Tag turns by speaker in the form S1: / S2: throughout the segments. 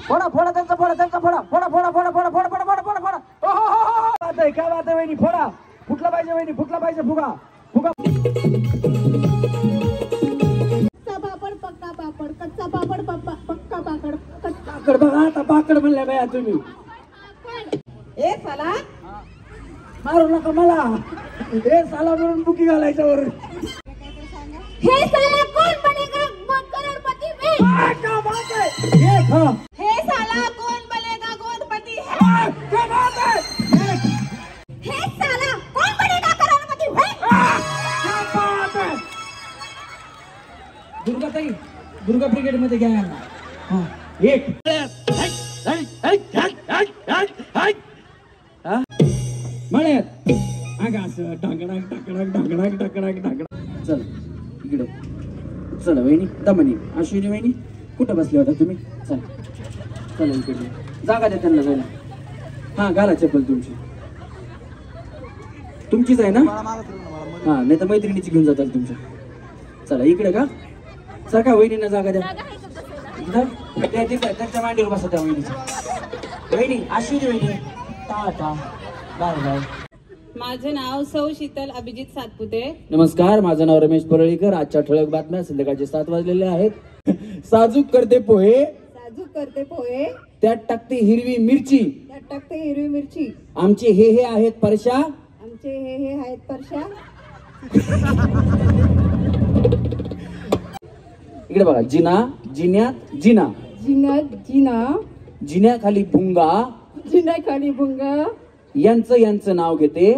S1: फोडा फोडा त्यांचा फोडा त्यांचा फोडा फोडा फोडा फोडा फोडा फोडा फोडा फोडा फोडा फोडा बात आहे काय बात आहे वहिनी फोडा फुटला पाहिजे वहिनी फुटला पाहिजे फुगा फुगा
S2: कच्चा पापड पक्का पापड कच्चा पापड पक्का पापड
S1: पाकड बघा आता पाकड म्हणल्या बाया तुम्ही
S2: ए साला
S1: मारू नका मला हे साला म्हणून बुकी घालायच्यावर
S2: हे साला कोण बनेगा करोडपती वे
S1: क्या बात है ये था
S2: हे साला कोण बनेगा करोडपती है
S1: क्या बात है
S2: हे साला कोण बनेगा करोडपती वे
S1: क्या बात है दुर्गाताई दुर्गा ब्रिगेड मध्ये घ्या यांना हां एक मळ्यात आगा असं ढाकडाक ढाकडाक ढाकडाक ढाकडाक ढाकडाक चल इकडे चला वहिनी दमनी अश्विनी वहिनी कुठं बसले होता तुम्ही चला चला इकडे जागा द्या त्यांना जायला हा घाला चप्पल तुमची तुमचीच आहे ना हा नाही तर मैत्रिणीची घेऊन जाताल तुमच्या चला इकडे का सर का वहिनींना जागा द्या त्यांच्या मांडीवर बसा त्या वहिनीच्या वहिनी अश्विनी वहिनी टाटा बाय बाय
S3: माझे नाव सौ शीतल अभिजित सातपुते.
S1: नमस्कार माझं नाव रमेश परळीकर. आजच्या ठळक बातम्या संध्याकाळचे 7 वाजलेले आहेत. साजूक करते पोहे त्यात टाकते हिरवी मिरची आमचे हे आहेत परशा इकडे बघा जिना जिन्यात जिना जिन्याखाली भुंगा यांचं नाव घेते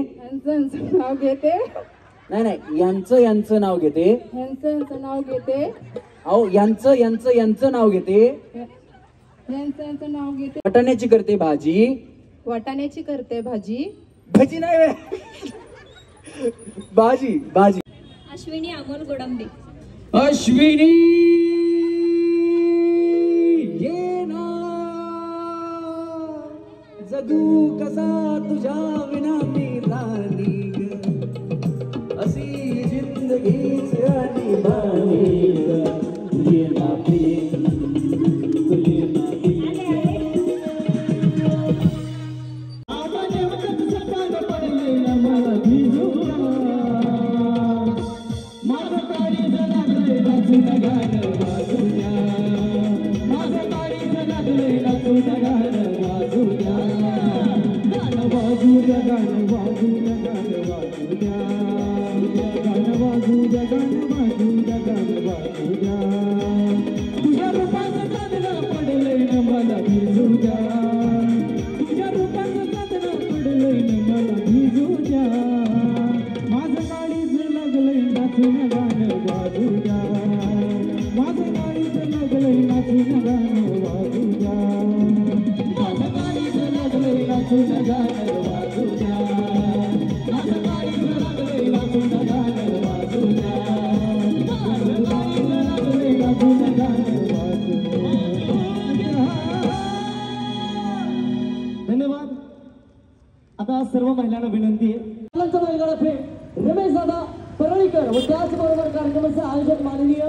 S1: नाही यांचं नाव घेते अहो यांचं नाव घेते वाटाण्याची करते भाजी भजी नाही भाजी
S2: अश्विनी अमोल गोडंबे.
S1: अश्विनी ये ना जगू कसा तुझ्या विना मी राणी अशी जिंदगीच राणी बाणी ये ना
S4: धन्यवाद. आता सर्व महिलांना विनंती आहे रमेश दादा परळीकर व त्याचबरोबर कार्यक्रमाचे आयोजक माननीय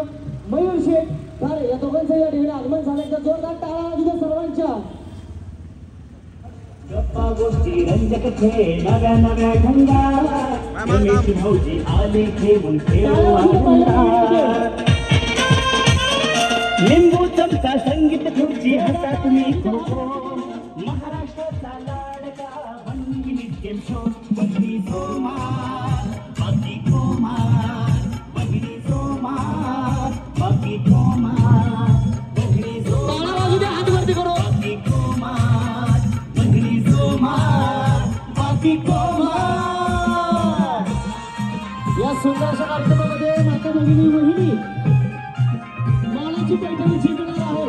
S4: मयूर शेठ तारे या दोघांचं या ठिकाणी आगमन झाल्याचा जोरदार टाळा वाजू सर्वांच्या.
S5: गप्पा गोष्टी रंजक थे नव्या नव्या ढंगा रमेश भाऊजी आले घेऊन लिंबू चमचा संगीत खुर्ची हसा तुम्ही महाराष्ट्राचा लाडका भंगी नित्यम शो बहिणी सोमार बाकी कोमार बहिणी सोमार बाकी कोमार बहिणी सोमार हात वरती करो बाकी कोमार बहिणी सोमार बाकी कोमार.
S4: या सुंदरशा कार्यक्रमामध्ये माता भगिनी वहिनी मानाची पैठणी जिंकणार आहे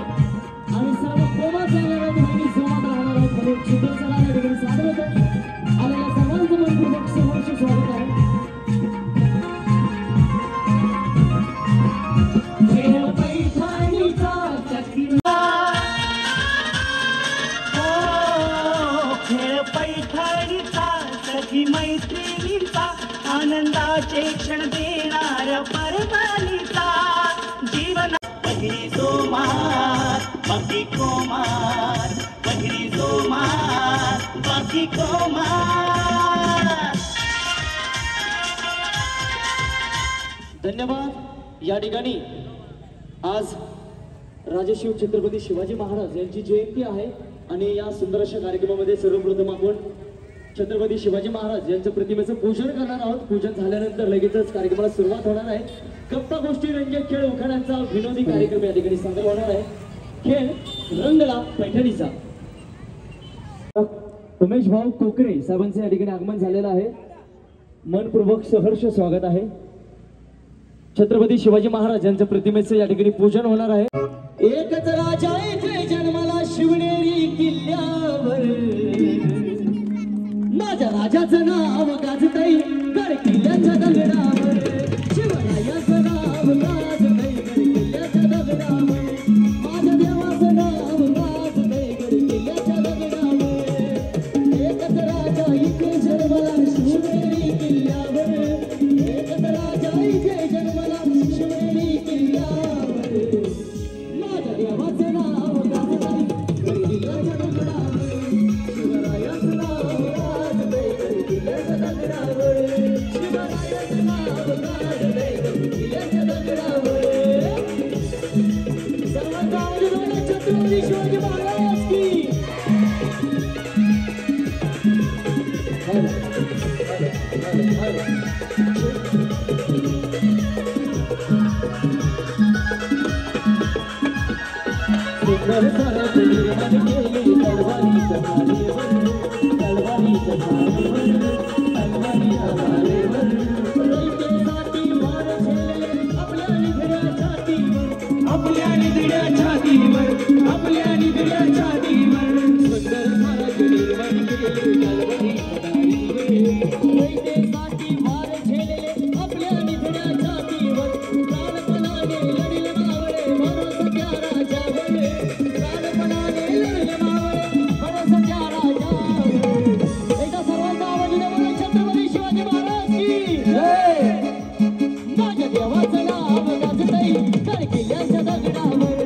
S4: आणि सर्व कोमात जाणार आहेत बहिणी सोमात राहणार आहेत म्हणून शुभेच्छा या ठिकाणी स्वागत होतं. आलेल्या सर्वांचं मनपूर्वक सहर्ष स्वागत आहे.
S5: खेळ पैठणीचा सखी मैत्रिणीचा आनंदाचे क्षण देणाऱ्या परभणीचा जीवन बहिणी सोमार बाकी कोमार बहिरी जोमार बाकी कोमार.
S4: धन्यवाद. या ठिकाणी आज राजशिव छत्रपती शिवाजी महाराज यांची जयंती आहे आणि या सुंदर अशा कार्यक्रमामध्ये सर्वप्रथम आपण छत्रपती शिवाजी महाराज यांच्या प्रतिमेचं पूजन करणार आहोत. पूजन झाल्यानंतर लगेचच कार्यक्रमाला सुरुवात होणार आहे. गप्पा गोष्टी रंजक खेळ उखाण्याचा विनोदी कार्यक्रम या ठिकाणी सादर होणार आहे. खेळ रंगला पैठणीचा. उमेश भाऊ कोकरे साहेबांचे या ठिकाणी आगमन झालेलं आहे. मनपूर्वक सहर्ष स्वागत आहे. छत्रपती शिवाजी महाराज यांच्या प्रतिमेचं या ठिकाणी पूजन होणार आहे. एकच राजा येथे जन्माला शिवनेरी किल्ल्यावर माझ्या राजाचं नाव गाजतय गड किल्ल्याच्या दगडावर. शिवरायाचं नाव गाजतय गड किल्ल्याच्या दगडावर. माझ्या देवाचं नाव गाजतय गड किल्ल्याच्या दगडावर. एकच राजा इथे जन्माला शिवनेरी किल्ल्यावर. एकच राजा इथे जन्माला शिवनेरी किल्ल्यावर. माझ्या देवाचं नाव गाजतय गड किल्ल्याच्या दगडावर. शिवरायाचं नाव छत्रपती शिवाजी महाराज की सुंदर सरस निर्माण केली तलवारीच्या धारेवर. तलवारीच्या धारेवर तलवारीच्या धारेवर रयतेसाठी वार झेलले आपल्या निधड्या छातीवर. आपल्या निधड्या छातीवर आपल्या निधड्या छातीवर सुंदर सरस निर्माण केली तलवारीच्या धारेवर. रयतेसाठी वार झेलले आपल्या निधड्या छातीवर. प्राणपणाने लढले मावळे भरोसा त्या राजावर. प्राणपणाने लढले मावळे भरोसा त्या राजावर. एकदा सर्वांचा आवाज बोला छत्रपती शिवाजी महाराज की जय. माझ्या देवाचं नाव गाजतय गड किल्ल्याच्या दगडावर.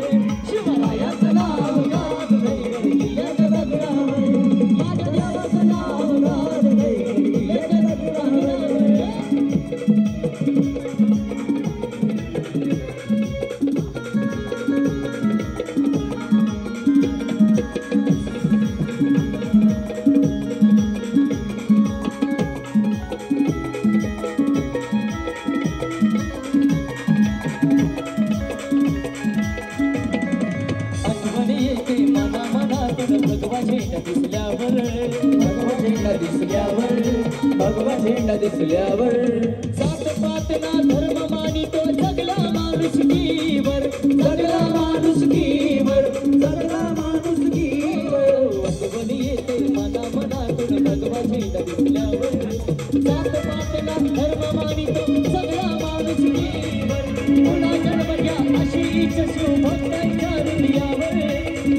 S4: शिवरायाचं नाव गाजतय गड किल्ल्याच्या दगडावर. माझ्या देवाचं नाव गाजतय गड किल्ल्याच्या दगडावर. आठवण येते मना मनातून भगवा झेंडा दिसल्यावर. भगवा झेंडा दिसल्यावर भगवा झेंडा दिसल्यावर. जात पात ना धर्म मानितो जगला माणुसकीवर. जगला माणुसकीवर जगला माणुसकीवर. आठवण येते मना मनातून भगवा झेंडा दिसल्यावर. जात पात ना धर्म मानितो जगला माणुसकीवर. पुन्हा जन्म घ्या अशी इच्छा शिवभक्तांच्या हृदयावर.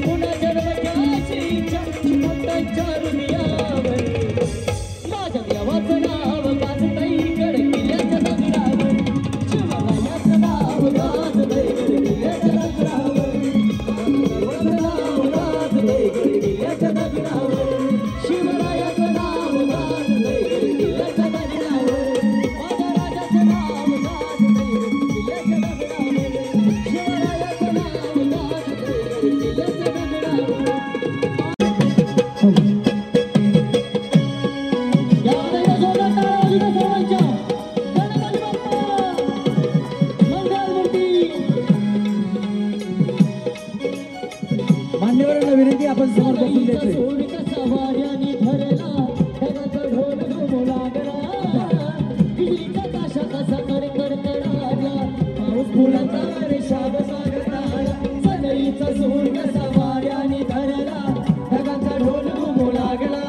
S4: पुन्हा जन्म घ्या अशी इच्छा शिवभक्तांच्या हृदयावर. माझ्या देवाचं नाव गाजतय गड किल्ल्याच्या दगडावर. शिवरायाचं नाव गाजतय गड किल्ल्याच्या दगडावर. देवाचं नाव गाजतय गड किल्ल्याच्या दगडावर. शिवरायाचं नाव गाजतय गड किल्ल्याच्या दगडावर. माझ्या राजाचं नाव गाजतय गड किल्ल्याच्या दगडावर. शिवरायाचं नाव गाजतय गड किल्ल्याच्या दगडावर.
S1: मान्यवरांना विनंती आपण समोर बसून द्यायचे.
S4: पाऊस फुलाचा रेषाव सागताला सनईचा सूर कसा वाऱ्याने धरला. ढगाचा ढोल घुमू लागला.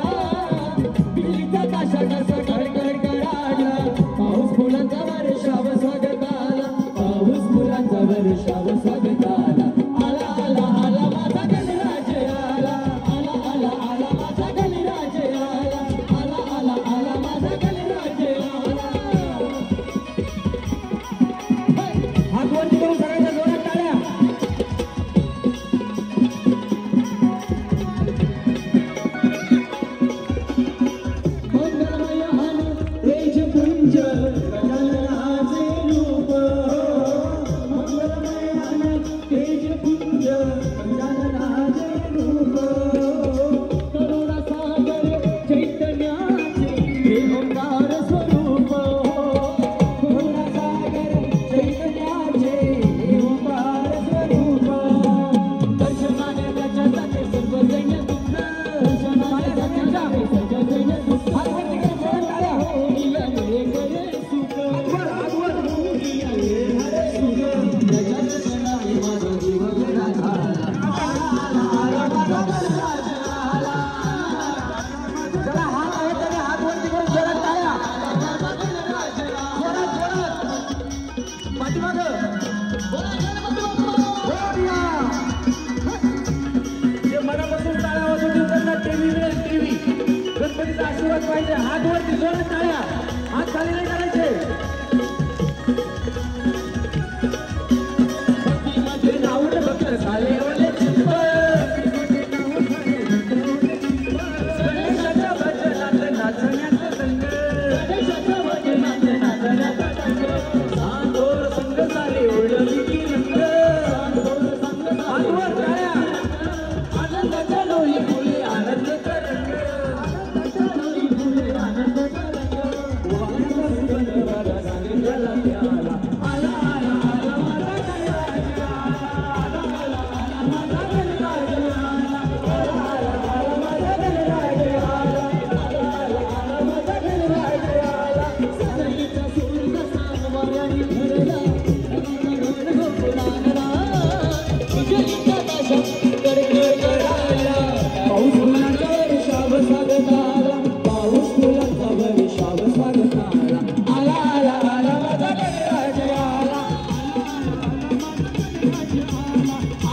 S4: बिजलीचा ताशा कसा कडकड कडाडला. पाऊस फुलाचा वर्षाव स्वागताला. पाऊस फुलाचा वर्षाव स्वागताला. आला आला आला माझा गणराज आला. आला आला आला माझा गणराज मनापासून टाळ्या वाजवतील त्यांना टीव्ही मिळेल टीव्ही. गणपतीचा आशीर्वाद पाहिजे. हात वरती जोरात टाळ्या. हात खाली नाही करायचे. भक्तीमध्ये नावड भक्त झाले ओले चिंब. गणेशाच्या भजनात नाचण्याचा संग. गणेशाच्या भजनात नाचण्याचा संग. सांगोर संग झाले ओढली की रंग. हात वर टाळ्या. आनंदाच्या डोली फुले आनंद तरंग. आनंदाच्या डोली फुले आनंद तरंग. वाऱ्याचा सुगंध वारा सांगितला प्याला. आला आला आला माझा गणराज आला. आला आला आला माझा गणराज आला. आला आला आला माझा गणराज आला. आला आला आला माझा गणराज आला. सनईचा सूर कसा वाऱ्याने भरला. रंग गोकुळाला. विजयीचा ताशा कडकड करायला. पाऊस फुलांचा वर्षाव स्वागताला. पाऊस फुलांचा वर्षाव स्वागताला. आला आला आला माझा गणराज आला.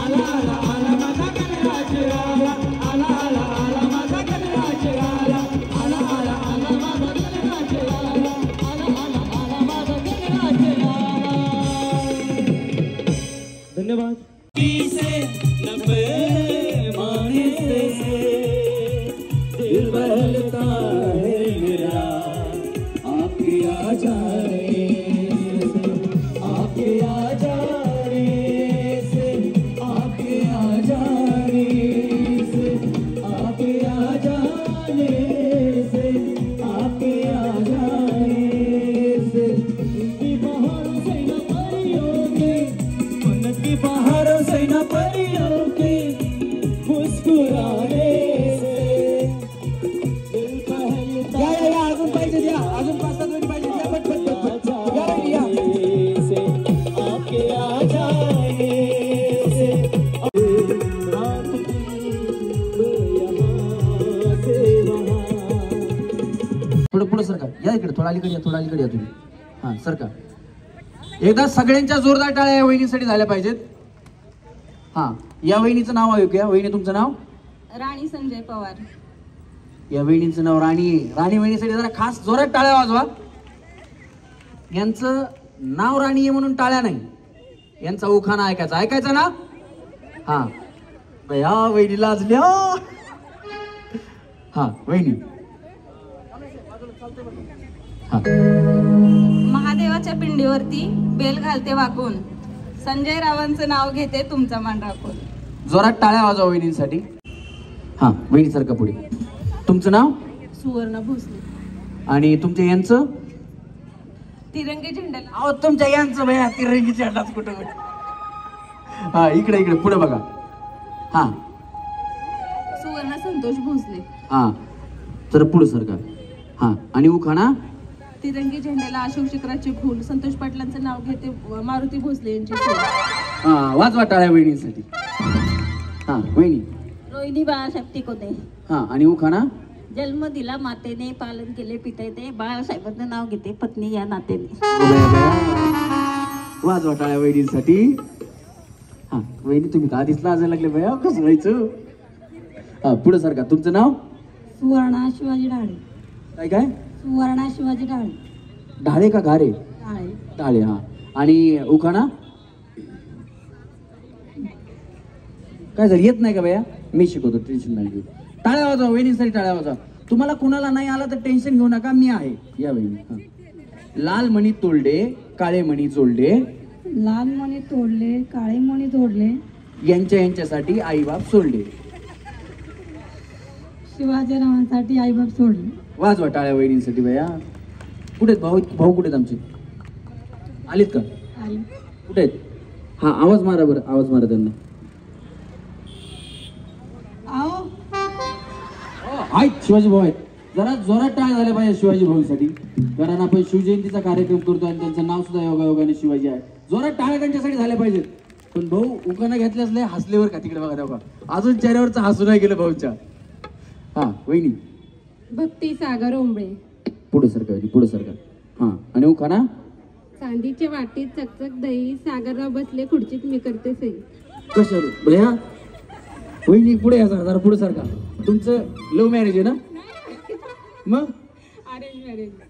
S4: आला आला आला माझा गणराज आला. आला आला आला माझा गणराज आला. आला आला आला माझा गणराज आला. आला आला आला माझा गणराज आला. धन्यवाद. दिल बहलता है मेरा आपके आ जाने से. आपके आ जाने से. आपके आ जाने से. आपके आ जाने से. आपके आ जाने से. उनकी बहारों से न परियों के. उनकी बहारों से न परियों के. मुस्कुराने से दिल बहलता
S1: या अजून पाहिजे द्या. अजून 5-7 मिनिट पाहिजे द्या. पट पट पट पट. या रे, या.
S4: से. आपके आ जाने से. रात की यहाँ से वहाँ.
S1: थोडं पुढे सरका. या इकडे थोडं अलीकडे या. थोडं अलीकडे या तुम्ही. हा सरका. एकदा सगळ्यांच्या जोरदार टाळ्या या वहिनीसाठी झाल्या पाहिजेत. हा या वहिनीचं नाव ऐकूया. वहिनी तुमचं नाव?
S3: राणी संजय पवार.
S1: या वहिनीचं नाव राणी आहे. राणी वहिनीसाठी जरा खास जोरात टाळ्या वाजवा. यांचं नाव राणी आहे म्हणून टाळ्या नाही. यांचा उखाणा ऐकायचा. ऐकायचा ना? हा बया वहिनी लाजल्या. हा वहिनी. हा
S3: महादेवाच्या पिंडीवरती बेल घालते वाकून. संजय रावांचं नाव घेते तुमचा मान राखून.
S1: जोरात टाळ्या वाजवा वहिनींसाठी. हा वहिनी सारखा पुढे. तुमचं नाव?
S3: सुवर्ण भोसले.
S1: आणि तुमच्या यांचं?
S3: तिरंगी झेंड्याला.
S1: अहो तुमच्या यांचं भया तिरंगी झेंडाच कुठं. हा इकडे इकडे पुढे बघा. हा
S3: सुवर्ण संतोष भोसले.
S1: हा तर पुढे सरका. हा आणि उखाणा?
S3: तिरंगी झेंड्याला अशोक चक्राचे फूल. संतोष पाटलांचं नाव घेते मारुती भोसले यांची फूल.
S1: हा वाजवा टाळ्या वहिनींसाठी. हा वहिनी.
S2: रोहिणी बाळासाहेब तिकोते.
S1: हा आणि उखाणा?
S2: जन्म दिला मातेने, पालन केले पितेने, बाळासाहेबांचं नाव घेते पत्नी या नातेने.
S1: वाजवा टाळ्या वहिनींसाठी. हा वहिनी तुम्ही का आधीच लाजायला लागले भया. कसं व्हायचं. हा पुढे सारखा. तुमचं नाव?
S2: सुवर्णा शिवाजी ढाळे.
S1: काय काय?
S2: सुवर्णा शिवाजी ढाळे.
S1: ढाळे का घारे?
S2: ढाळे.
S1: ढाळे. हा आणि उखाणा? काय झालं येत नाही का भैया? मी शिकवतो. टेन्शन नाही घेऊ. टाळ्या वाजवा वहिनीसाठी. टाळ्या वाजवा. तुम्हाला कुणाला नाही आला तर टेन्शन घेऊ नका. मी आहे. या वहिनी. हा. लाल मणी तोडले काळे मणी जोडले.
S2: लाल मणी तोडले काळे मणी जोडले.
S1: यांच्यासाठी आईबाप सोडले.
S2: शिवाजीरावांसाठी आईबाप सोडले.
S1: वाजवा टाळ्या वहिनींसाठी भैया. कुठे आहेत भाऊ? भाऊ कुठे आहेत आमचे? आलेत का?
S2: आई
S1: कुठे आहेत? हा आवाज मारा बरं. आवाज मारा त्यांना.
S2: आओ
S1: आहेत शिवाजी भाऊ आहेत. जरा जोरात टाळ्या झाल्या पाहिजे शिवाजी भाऊसाठी. कारण आपण शिवजयंतीचा कार्यक्रम करतो आणि त्यांचं नाव सुद्धा योगायोगाने शिवाजी आहे. जोरात टाळ्या त्यांच्यासाठी झाल्या पाहिजेत. पण भाऊ उखाणा घेतल्यास लय हसल्यावर का तिकडे बघा तेव्हा. अजून चेहऱ्यावरचं हसू नाही गेलं भाऊच्या. हा वहिनी.
S3: भक्ती सागर ओंबळे.
S1: पुढे सरका वहिनी. पुढे सरका. हा आणि उखाणा?
S3: चांदीच्या वाटीत चकचक दही. सागरराव बसले खुर्चीत मी करते सही.
S1: कशावर भैया? वहिनी पुढे या जरा पुढे सारखा. तुमचं लव्ह मॅरेज आहे ना? मग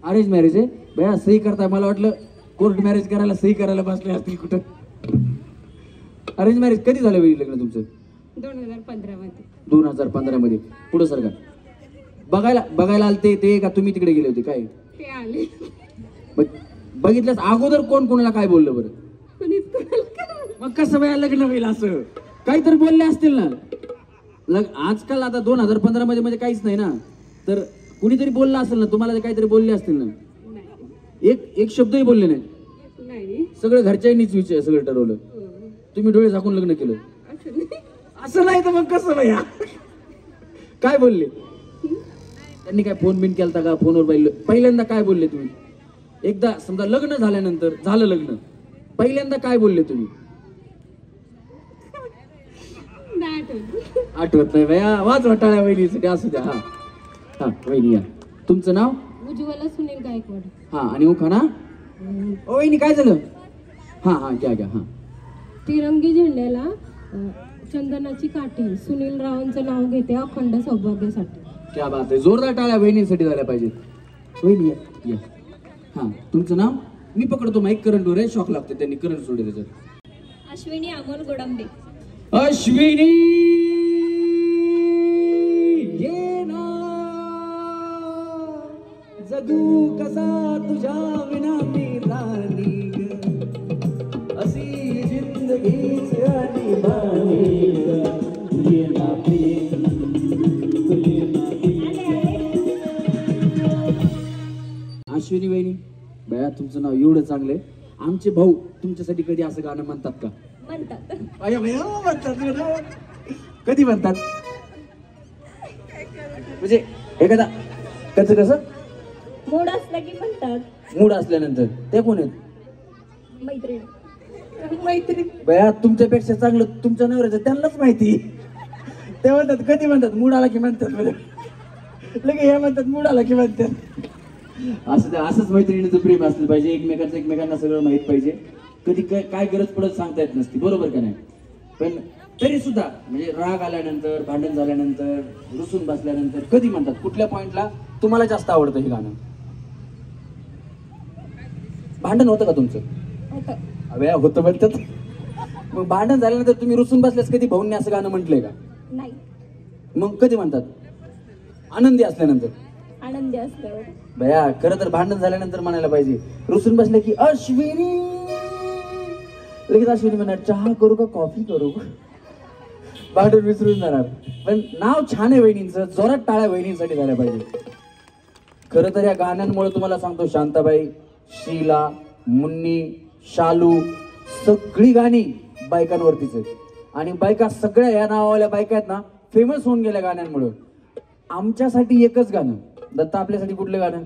S1: अरेंज मॅरेज आहे. बया सही करताय, मला वाटलं कोर्ट मॅरेज करायला सही करायला बसले असतील कुठं. अरेंज मॅरेज कधी झालं वहिनी लग्न तुमचं?
S3: 2015 मध्ये.
S1: 2015 मध्ये. पुढे सारखा. बघायला आलते ते का तुम्ही तिकडे गेले होते काय?
S3: ते आले.
S1: बघितल्यास अगोदर कोण कोणाला काय बोललं बरं? मग कसं वेळा लग्न होईल असं काहीतरी बोलले असतील ना. आजकाल आता 2015 मध्ये म्हणजे काहीच नाही ना, तर कुणीतरी बोललं असेल ना तुम्हाला, काहीतरी बोलले असतील ना. एक शब्दही बोलले नाही. सगळं घरच्यांनीच विचार सगळं ठरवलं. तुम्ही डोळे झाकून लग्न केलं असं नाही तर मग कसं भैया काय बोलले? त्यांनी काय फोन बिन केलता का? फोनवर पहिल्यांदा काय बोलले तुम्ही? एकदा समजा लग्न झाल्यानंतर झालं लग्न, पहिल्यांदा काय बोलले तुम्ही? आठवत नाही भैया. वाच वाटाळ्या वहिनीसाठी असू द्या. हा हा वहिनी या. तुमचं नाव?
S3: उज्ज्वला सुनील गायकवाड.
S1: हा आणि उखाणा? ओ वहिनी काय झालं? हा घ्या. हा
S3: तिरंगी झेंड्याला चंदनाची काठी, सुनील रावांचं नाव घेते अखंड सौभाग्यासाठी.
S1: क्या बात आहे. जोरदार टाळ्या वहिनीसाठी झाल्या पाहिजेत. वहिनी या. हा तुमचं नाव? मी पकडतो माईक. करंटवर आहे, शॉक लागते, त्यांनी करंट सोडले त्याच्यात.
S2: अश्विनी अमोल गोडंबे.
S1: अश्विनी ये ना जगू कसा तुझ्या विना मी राणी ग, अशी जिंदगीची आणीबाणी ग, ये ना प्रिय, ये ना प्रिय. अश्विनी वहिनी बया तुमचं नाव एवढं चांगलंय. आमचे भाऊ तुमच्यासाठी कधी असं गाणं म्हणतात का?
S2: म्हणतात.
S1: म्हणतात. कधी म्हणतात म्हणजे एखादा कसं
S2: मूड असला की म्हणतात.
S1: मूड असल्यानंतर. ते कोण आहेत?
S2: मैत्रीण.
S1: बया तुमच्यापेक्षा चांगलं तुमच्या नवऱ्याचं त्यांनाच माहिती. ते म्हणतात कधी म्हणतात? मूड आला की म्हणतात. लगे हे म्हणतात मूड आला की म्हणतात. असंच मैत्रिणीचं प्रेम असलं पाहिजे. एकमेकांना सगळं माहित पाहिजे. कधी काय गरज पडत सांगता येत नसती, बरोबर का नाही? पण तरी सुद्धा म्हणजे राग आल्यानंतर, भांडण झाल्यानंतर, रुसून बसल्यानंतर कधी म्हणतात? कुठल्या पॉइंटला तुम्हाला जास्त आवडतं हे गाणं? भांडण होतं का तुमचं? अबे होतं म्हणतात. मग भांडण झाल्यानंतर तुम्ही रुसून बसल्यास कधी भाऊंनी असं गाणं म्हटलंय का?
S2: नाही.
S1: मग कधी म्हणतात? आनंदी असल्यानंतर.
S2: आनंदी असल्यावर.
S1: बया खरं तर भांडण झाल्यानंतर म्हणायला पाहिजे. रुसून बसले की अश्विनी, लगेच अश्विनी म्हणणार चहा करू का कॉफी करू? भांडण विसरून जाणार. पण नाव छान आहे वहिनींचं. जोरात टाळ्या वहिनींसाठी झाल्या पाहिजे. खरं तर या गाण्यांमुळे तुम्हाला सांगतो, शांताबाई, शीला, मुन्नी, शालू सगळी गाणी बायकांवरतीच आहेत. आणि बायका सगळ्या या नावावाल्या बायका आहेत ना, फेमस होऊन गेल्या गाण्यांमुळे. आमच्यासाठी एकच गाणं. दत्ता आपल्यासाठी कुठलं गाणं?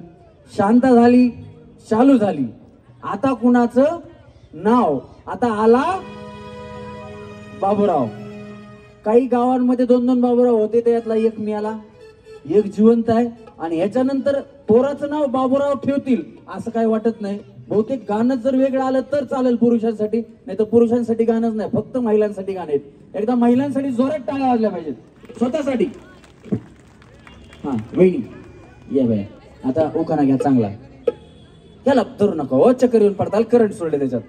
S1: शांता झाली, शालू झाली, आता कुणाचं नाव? आता आला बाबूराव. काही गावांमध्ये 2-2 बाबूराव होते, त्यातला एक मिळाला, एक जिवंत आहे. आणि ह्याच्यानंतर पोराचं नाव बाबूराव ठेवतील असं काही वाटत नाही. बहुतेक गाणं जर वेगळं आलं तर चालेल पुरुषांसाठी, नाही तर पुरुषांसाठी गाणंच नाही, फक्त महिलांसाठी गाणे आहेत. एकदा महिलांसाठी जोरात टाळ्या वाजल्या पाहिजेत स्वतःसाठी. हा वहिनी या बाय. आता उखाणा घ्या चांगला. याला धरू नका हो, चक्कर येऊन पडताल, करंट सोडले त्याच्यात.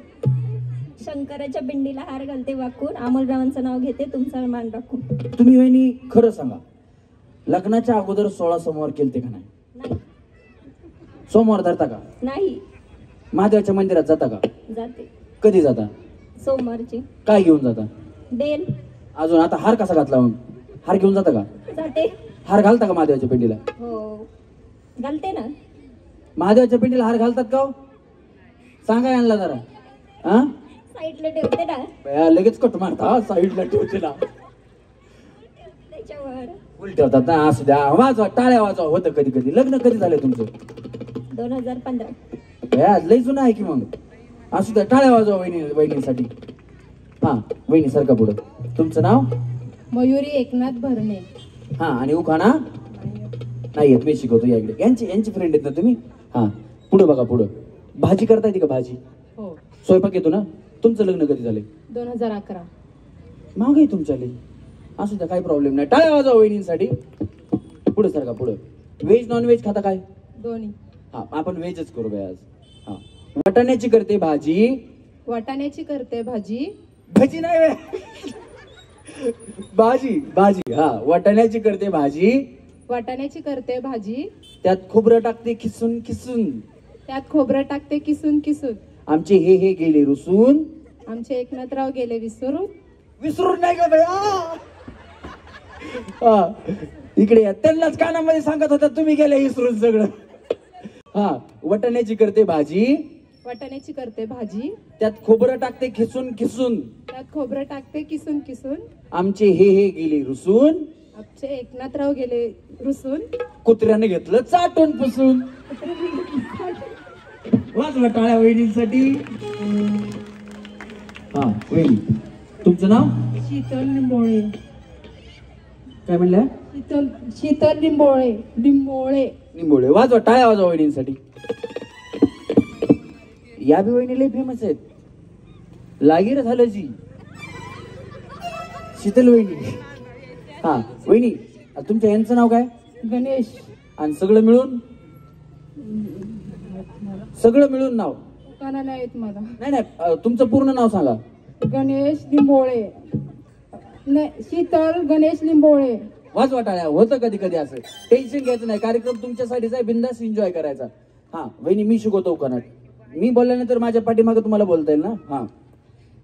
S2: शंकराच्या पिंडीला हार घालते वाकून, अमोलरावांचं नाव घेते तुमचा मान राखून.
S1: तुम्ही वहिनी खरं सांगा, लग्नाच्या अगोदर 16 सोमवार केलते का नाही?
S2: नाही.
S1: सोमवार धरता का?
S2: नाही.
S1: महादेवाच्या मंदिरात जाता का?
S2: जाते.
S1: कधी जाता?
S2: सोमवारची.
S1: काय घेऊन जाता?
S2: बेल.
S1: अजून आता हार कसा घातला म्हणून? हार घेऊन जाता का?
S2: जाते.
S1: हार घालता का महादेवाच्या पिंडीला?
S2: हो घालते ना.
S1: महादेवाच्या पिंडीला हार घालतात का हो? सांगा यांना जरा. हा
S2: साईडला ठेवते ना.
S1: बया लगेच कट मारता. साईडला ठेवते ना,
S2: त्याच्यावर
S1: उलट होतात ना. असू द्या, वाजवा टाळ्या वाजवा. होतं कधी कधी. लग्न कधी झालं तुमचं?
S2: 2015.
S1: बया लई जुनं आहे की मग. असू द्या, टाळ्या वाजवा वहिनीसाठी. हा वहिनी सारखा पुढं. तुमचं नाव?
S3: मयुरी एकनाथ भरणे.
S1: हा आणि उखाणा नाही येत, मी शिकवतो. या इकडे. यांची फ्रेंड आहेत ना तुम्ही? हा पुढं बघा. पुढं भाजी करता येते का? भाजी
S3: हो.
S1: स्वयंपाक येतो ना? तुमचं लग्न कधी झाले?
S3: 2011.
S1: माग आहे तुमच्याले. असू द्या, काही प्रॉब्लेम नाही. टाळ्या वाजवा वहिनींसाठी. पुढे सारखा पुढे. व्हेज नॉन व्हेज खाता काय?
S3: दोन्ही.
S1: हा, आपण व्हेजच करू बाई आज. हा, वाटाण्याची करते भाजी.
S3: वाटाण्याची करते भाजी.
S1: भाजी नाही बे. भाजी भाजी. हा, वाटाण्याची करते भाजी.
S3: वाटाण्याची करते भाजी.
S1: त्यात खोबरं टाकते खिसून खिसून.
S3: त्यात खोबरं टाकते किसून किसून.
S1: आमचे हे गेले रुसून.
S3: आमचे एकनाथराव गेले विसरून.
S1: विसरून नाही का बाई? हा, इकडे या. त्यांनाच कानामध्ये सांगत होता, तुम्ही गेले विसरून सगळं. हा, वाटाण्याची करते भाजी.
S3: वाटाण्याची करते भाजी.
S1: त्यात खोबरं टाकते खिसून खिसून.
S3: त्यात खोबरं टाकते किसून किसून.
S1: आमचे हे गेले रुसून.
S3: आमचे एकनाथराव गेले रुसून.
S1: कुत्र्याने घेतलं चाटून पुसून. वाजवा टाळ्या वहिनींसाठी. हा, वहिनी तुमचं नाव?
S3: शीतल लिंबोळे.
S1: काय म्हणल्या?
S3: शीतल लिंबोळे. लिंबोळे.
S1: निंबोळे. वाजवा टाळ्या वाजवा वहिनींसाठी. या बी वहिनी लय फेमस आहेत. लागीर झालं जी. शीतल वहिनी. हा वहिनी, तुमच्या यांचं नाव काय?
S3: गणेश.
S1: आणि सगळं मिळून? सगळं मिळून नाव?
S3: दुकाना नाहीत मला.
S1: नाही, तुमचं पूर्ण नाव सांगा.
S3: गणेश लिंबोळे. शीतल गणेश लिंबोळे.
S1: वाजवा टाळ्या. होतं कधी कधी असं. टेन्शन घ्यायचं नाही, कार्यक्रम तुमच्यासाठीच आहे, बिंदास एन्जॉय करायचा. हा वहिनी, मी शिकवतो उखाणा. मी बोलल्यानंतर माझ्या पाठीमागे तुम्हाला बोलता येईल ना. हा,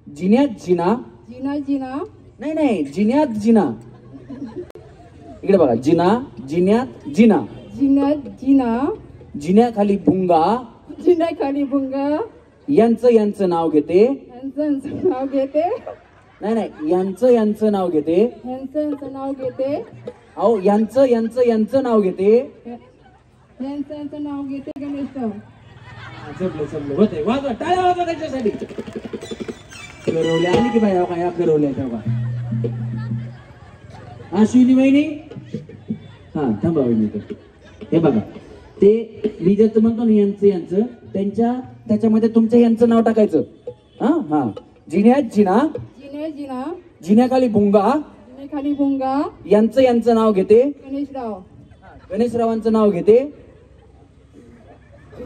S1: जिन्यात जिना.
S3: जिना जिना.
S1: नाही, जिन्यात जिना. इकडे बघा. जिना, जिन्यात जिना.
S3: जिन्यात जिना.
S1: जिन्याखाली भुंगा.
S3: जिन्याखाली भुंगा.
S1: यांचं नाव घेते.
S3: यांचं नाव घेते.
S1: नाही, यांचं नाव घेते.
S3: यांचं नाव घेते.
S1: अहो, यांचं नाव घेते.
S3: यांचं नाव घेते. गणेशराव.
S1: जमलं होते. वाजवा टाळ्या वाजवा त्याच्यासाठी. करवल्या आली की बाई? काय करवल्या तेव्हा. अश्विनी वहिनी. हा थांबा वहिनी. हे बघा, ते मी ज्याचं म्हणतो ना यांचं, त्याच्यामध्ये तुमचं यांचं नाव टाकायचं. हा, जिन्यात जिना.
S3: जिन्यात जिना.
S1: जिन्याखाली भुंगा.
S3: जिन्याखाली भुंगा.
S1: यांचं नाव घेते.
S3: गणेशराव.
S1: गणेशरावांचं नाव घेते.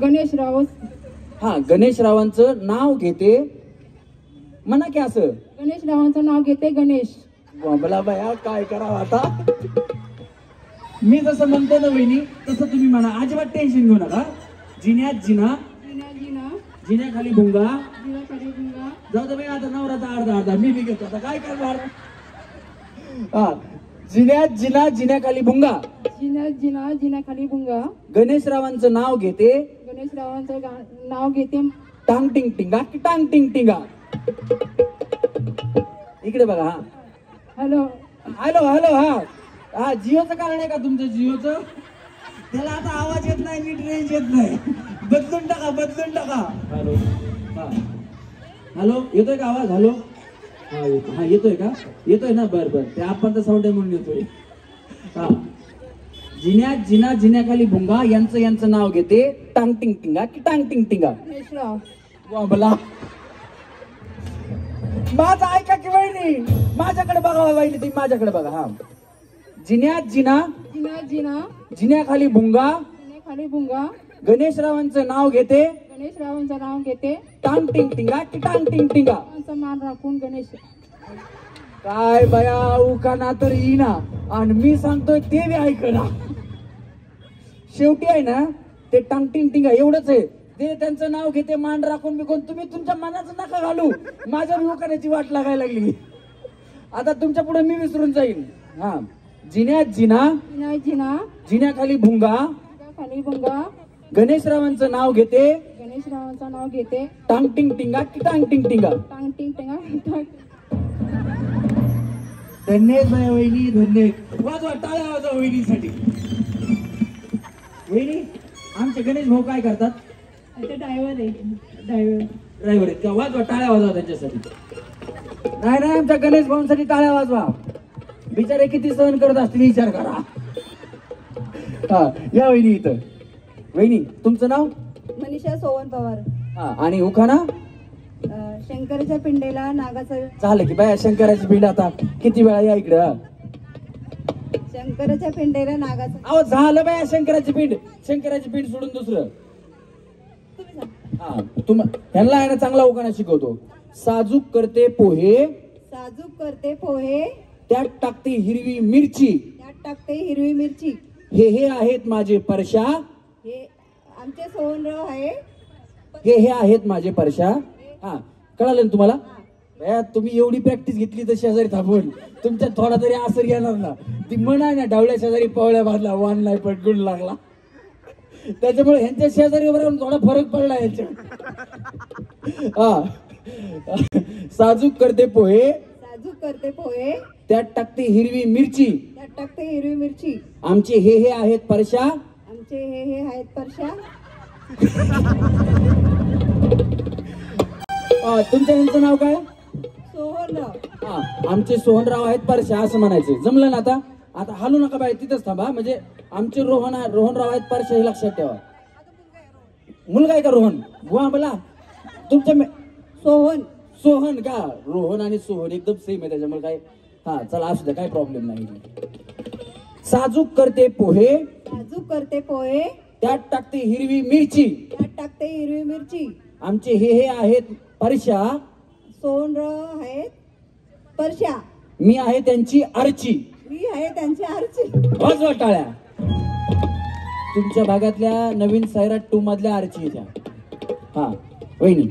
S3: गणेशराव.
S1: हा, गणेशरावांचं नाव घेते. म्हणा की असं.
S3: गणेशरावांचं नाव घेते. गणेश.
S1: बाबला बाया, काय करावं आता. मी जसं म्हणतो ना वहिनी, तसं तुम्ही म्हणा. अजिबात टेन्शन घेऊ नका. जिन्यात जिना.
S3: जिना जिना.
S1: जिन्याखाली भुंगा.
S3: जिन्याखाली भुंगा.
S1: जाऊ दे बाई, आता नवराचा अर्धा मी घेतो. आता काय करणार. हा, जिन्यात जिना. जिन्याखाली भुंगा.
S3: जिन्यात जिना. जिन्याखाली भुंगा.
S1: गणेशरावांचं नाव घेते.
S3: गणेशरावांचं नाव घेते.
S1: टांग टिंग टिंगा की टांग टिंग टिंगा. इकडे बघा. हा,
S3: हॅलो.
S1: हा, जिओचं कारण आहे का तुमचं? जिओचं त्याला आता आवाज येत नाही, नीट रेंज येत नाही. बदलून टाका. हॅलो. हा, हॅलो, येतोय का आवाज? हॅलो. हा येतोय का? येतोय ना? बरं. ते आपण तर साऊंड आहे म्हणून येतोय. हा, जिन्यात जिना. जिन्याखाली भुंगा. यांचं नाव घेते. टांग टिंग टिंगा की टांग टिंग टिंगा.
S3: गणेशराव.
S1: बाबला, माझं ऐका की वहिनी. माझ्याकडे बघा वहिनी, तुम्ही माझ्याकडे बघा. हा, जिन्यात जिना.
S3: जिन्यात जिना.
S1: जिन्याखाली भुंगा.
S3: जिन्याखाली भुंगा.
S1: गणेशरावांचं नाव घेते.
S3: गणेशरावांचं नाव घेते.
S1: टांग टिंग टिंगा की टांग टिंग टिंगा.
S3: त्यांचा मान राखून गणेश.
S1: काय बया, उखाणा तर येईना आणि मी सांगतोय ते बी ऐकना. शेवटी आहे ना, ते टांग टिंग टिंगा एवढंच आहे. ते त्यांचं नाव घेते, मान राखून मी कोण. तुम्ही तुमच्या मनाचं नका घालू. माझ्या उखाण्याची वाट लागायला लागली. आता तुमच्या पुढे मी विसरून जाईन. हा, जिन्यात जिना.
S3: जिन्यात जिना.
S1: जिन्याखाली भुंगा.
S3: खाली भुंगा.
S1: गणेशरावांचं नाव घेते.
S3: गणेशरावांचं नाव घेते.
S1: टांग टिंग टिंगा की टांग टिंग टिंगा.
S3: टांग टिंग टिंगा.
S1: धन्यवाद बाय वहिनी, धन्यवाद. वाजवा टाळ्या वाजवा वहिनीसाठी. वहिनी, आमचे गणेश भाऊ काय करतात?
S3: ते ड्रायव्हर आहे.
S1: ड्रायव्हर आहेत का? वाजवा टाळ्या वाजवा त्यांच्यासाठी. नाही, आमच्या गणेश भाऊंसाठी टाळ्या वाजवा. बिचारे किती सहन करत असतील विचार करा. हा, या वहिनी इथं. वहिनी, तुमचं नाव?
S3: मनीषा सोवन पवार.
S1: हा, आणि उखाणा?
S3: शंकराच्या पिंडेला नागाचं.
S1: झालं की बाया, शंकराची पिंड. आता किती वेळा या इकडं.
S3: शंकराच्या पिंडीला नागाचा.
S1: अहो झालं बाया शंकराची पिंड सोडून दुसरं. हा ह्यांना आहे ना चांगला उखाणा शिकवतो. साजूक करते पोहे,
S3: साजूक करते पोहे,
S1: त्यात टाकते हिरवी मिरची,
S3: त्यात टाकते हिरवी मिरची.
S1: हे आहेत माझे परशा,
S3: हे आमचे सोहनराव आहे.
S1: हे आहेत माझे परशा. हा कळालं ना तुम्हाला? तुम्ही एवढी प्रॅक्टिस घेतली तर शेजारी थांबून तुमच्या थोडा तरी असर येणार ना. ती म्हणा ना डावल्या शेजारी पवळ्या बांधला वान नाही पण गुण लागला. त्याच्यामुळे ह्यांच्या शेजारी वगैरे थोडा फरक पडला यांच्या. हा साजूक करते पोहे,
S3: साजूक करते पोहे,
S1: त्यात टाकते हिरवी मिरची,
S3: त्यात टाकते हिरवी मिरची.
S1: आमचे हे आहेत परशा,
S3: आमचे हे आहेत परशा.
S1: तुमच्या ह्यांचं नाव काय?
S3: सोहनराव.
S1: हा आमचे सोहनराव आहेत परशा असं म्हणायचे. जमलं ना? आता आता हालू नका बाई, तिथंच थांबा. म्हणजे आमचे रोहनराव आहेत परशा हे लक्षात ठेवा. मुलगा आहे का रोहन? बुवा बोला तुमच्या सोहन का? रोहन आणि सोहन एकदम सेम आहे त्याच्यामुळे काय. हा चला असू द्या, काय प्रॉब्लेम नाही. साजूक करते पोहे,
S3: साजूक करते पोहे,
S1: त्यात टाकते हिरवी मिरची,
S3: त्यात टाकते हिरवी मिरची.
S1: आमचे हे आहेत परशा,
S3: सोहनराव आहेत परशा.
S1: मी आहे त्यांची आरची.
S3: मी आहे त्यांची आरची.
S1: वाजवा टाळ्या. तुमच्या भागातल्या नवीन सैराट 2 मधल्या आरची त्या. हा वहिनी.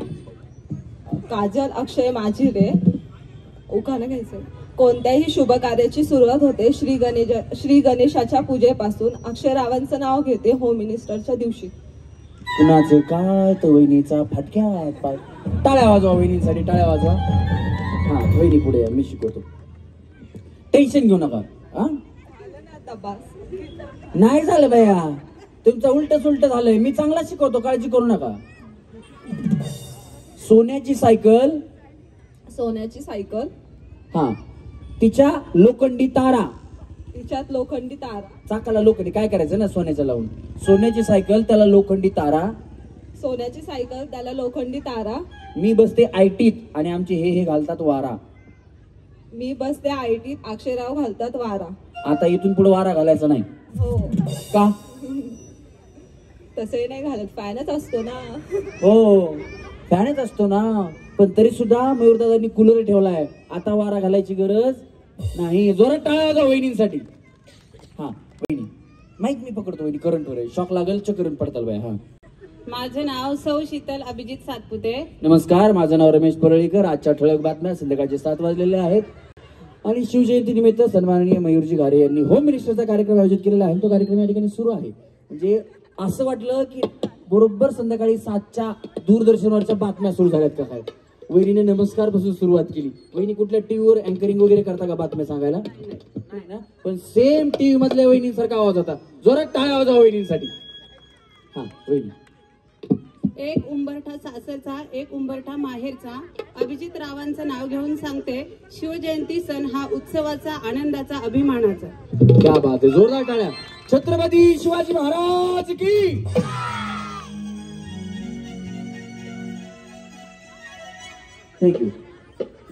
S6: काजल अक्षय माझी रे. उखाणं घ्यायचं. कोणत्याही शुभ कार्याची सुरुवात होते श्री गणेशाच्या पूजेपासून. अक्षयरावांचं नाव घेते होम मिनिस्टरच्या दिवशी.
S1: कुणाचं काय तर वहिनीचा फाटक्या पाय. टाळ्या वाजवा वहिनीसाठी, टाळ्या वाजवा. हा वहिनी पुढे मी शिकवतो, टेन्शन घेऊ नका. हा नाही झालं बाया, तुमचं उलट सुलट झालंय. मी चांगला शिकवतो, काळजी करू नका. सोन्याची सायकल,
S6: सोन्याची सायकल,
S1: हा तिच्या लोखंडी तारा,
S6: तिच्यात लोखंडी तारा.
S1: चाकाला लोखंडी काय करायचं ना सोन्याच्या लावून. सोन्याची सायकल त्याला लोखंडी तारा,
S6: सोन्याची सायकल त्याला लोखंडी तारा.
S1: मी बसते आयटीत आणि आमचे हे घालतात वारा.
S6: मी बसते आयटीत, अक्षयराव घालतात वारा.
S1: आता इथून पुढे वारा घालायचा नाही.
S6: हो
S1: का?
S6: तसंही नाही घालत, फॅनच असतो ना.
S1: हो फॅनच असतो ना, पण तरी सुद्धा मयूरदादांनी कूलर ठेवलाय. आता वारा घालायची गरज नाही. जोरात टाळ्या वाजवा वहिनींसाठी. हा वहिनी माईक मी पकडतो वहिनी, करंट वर शॉक लागल चक्करून पडताल बाय. हा
S3: माझे नाव सौ शीतल अभिजित सातपुते.
S1: नमस्कार, माझं नाव रमेश परळीकर. आजच्या ठळक बातम्या संध्याकाळचे 7 वाजलेले आहेत आणि शिवजयंती निमित्त सन्माननीय मयूरजी घारे यांनी होम मिनिस्टरचा कार्यक्रम आयोजित केलेला आहे. तो कार्यक्रम या ठिकाणी सुरू आहे. म्हणजे असं वाटलं की बरोबर संध्याकाळी 7च्या दूरदर्शनवरच्या बातम्या सुरू झाल्यात का काय. वहिनीने नमस्कार पासून सुरुवात केली. वहिनी कुठल्या टीव्हीवर अँकरिंग वगैरे करता का बातम्या सांगायला? नाही ना, पण सेम टीव्ही मधल्या वहिनींसारखा आवाज होता. जोरात टाळ्या वाजवा वहिनींसाठी. हा वहिनी.
S3: एक उंबरठा सासरचा, एक उंबरठा माहेरचा. अभिजित रावांचं नाव घेऊन सांगते, शिवजयंती सण हा उत्सवाचा, आनंदाचा, अभिमानाचा.
S1: क्या बात आहे, जोरदार टाळ्या. छत्रपती शिवाजी महाराज की. थँक्यू.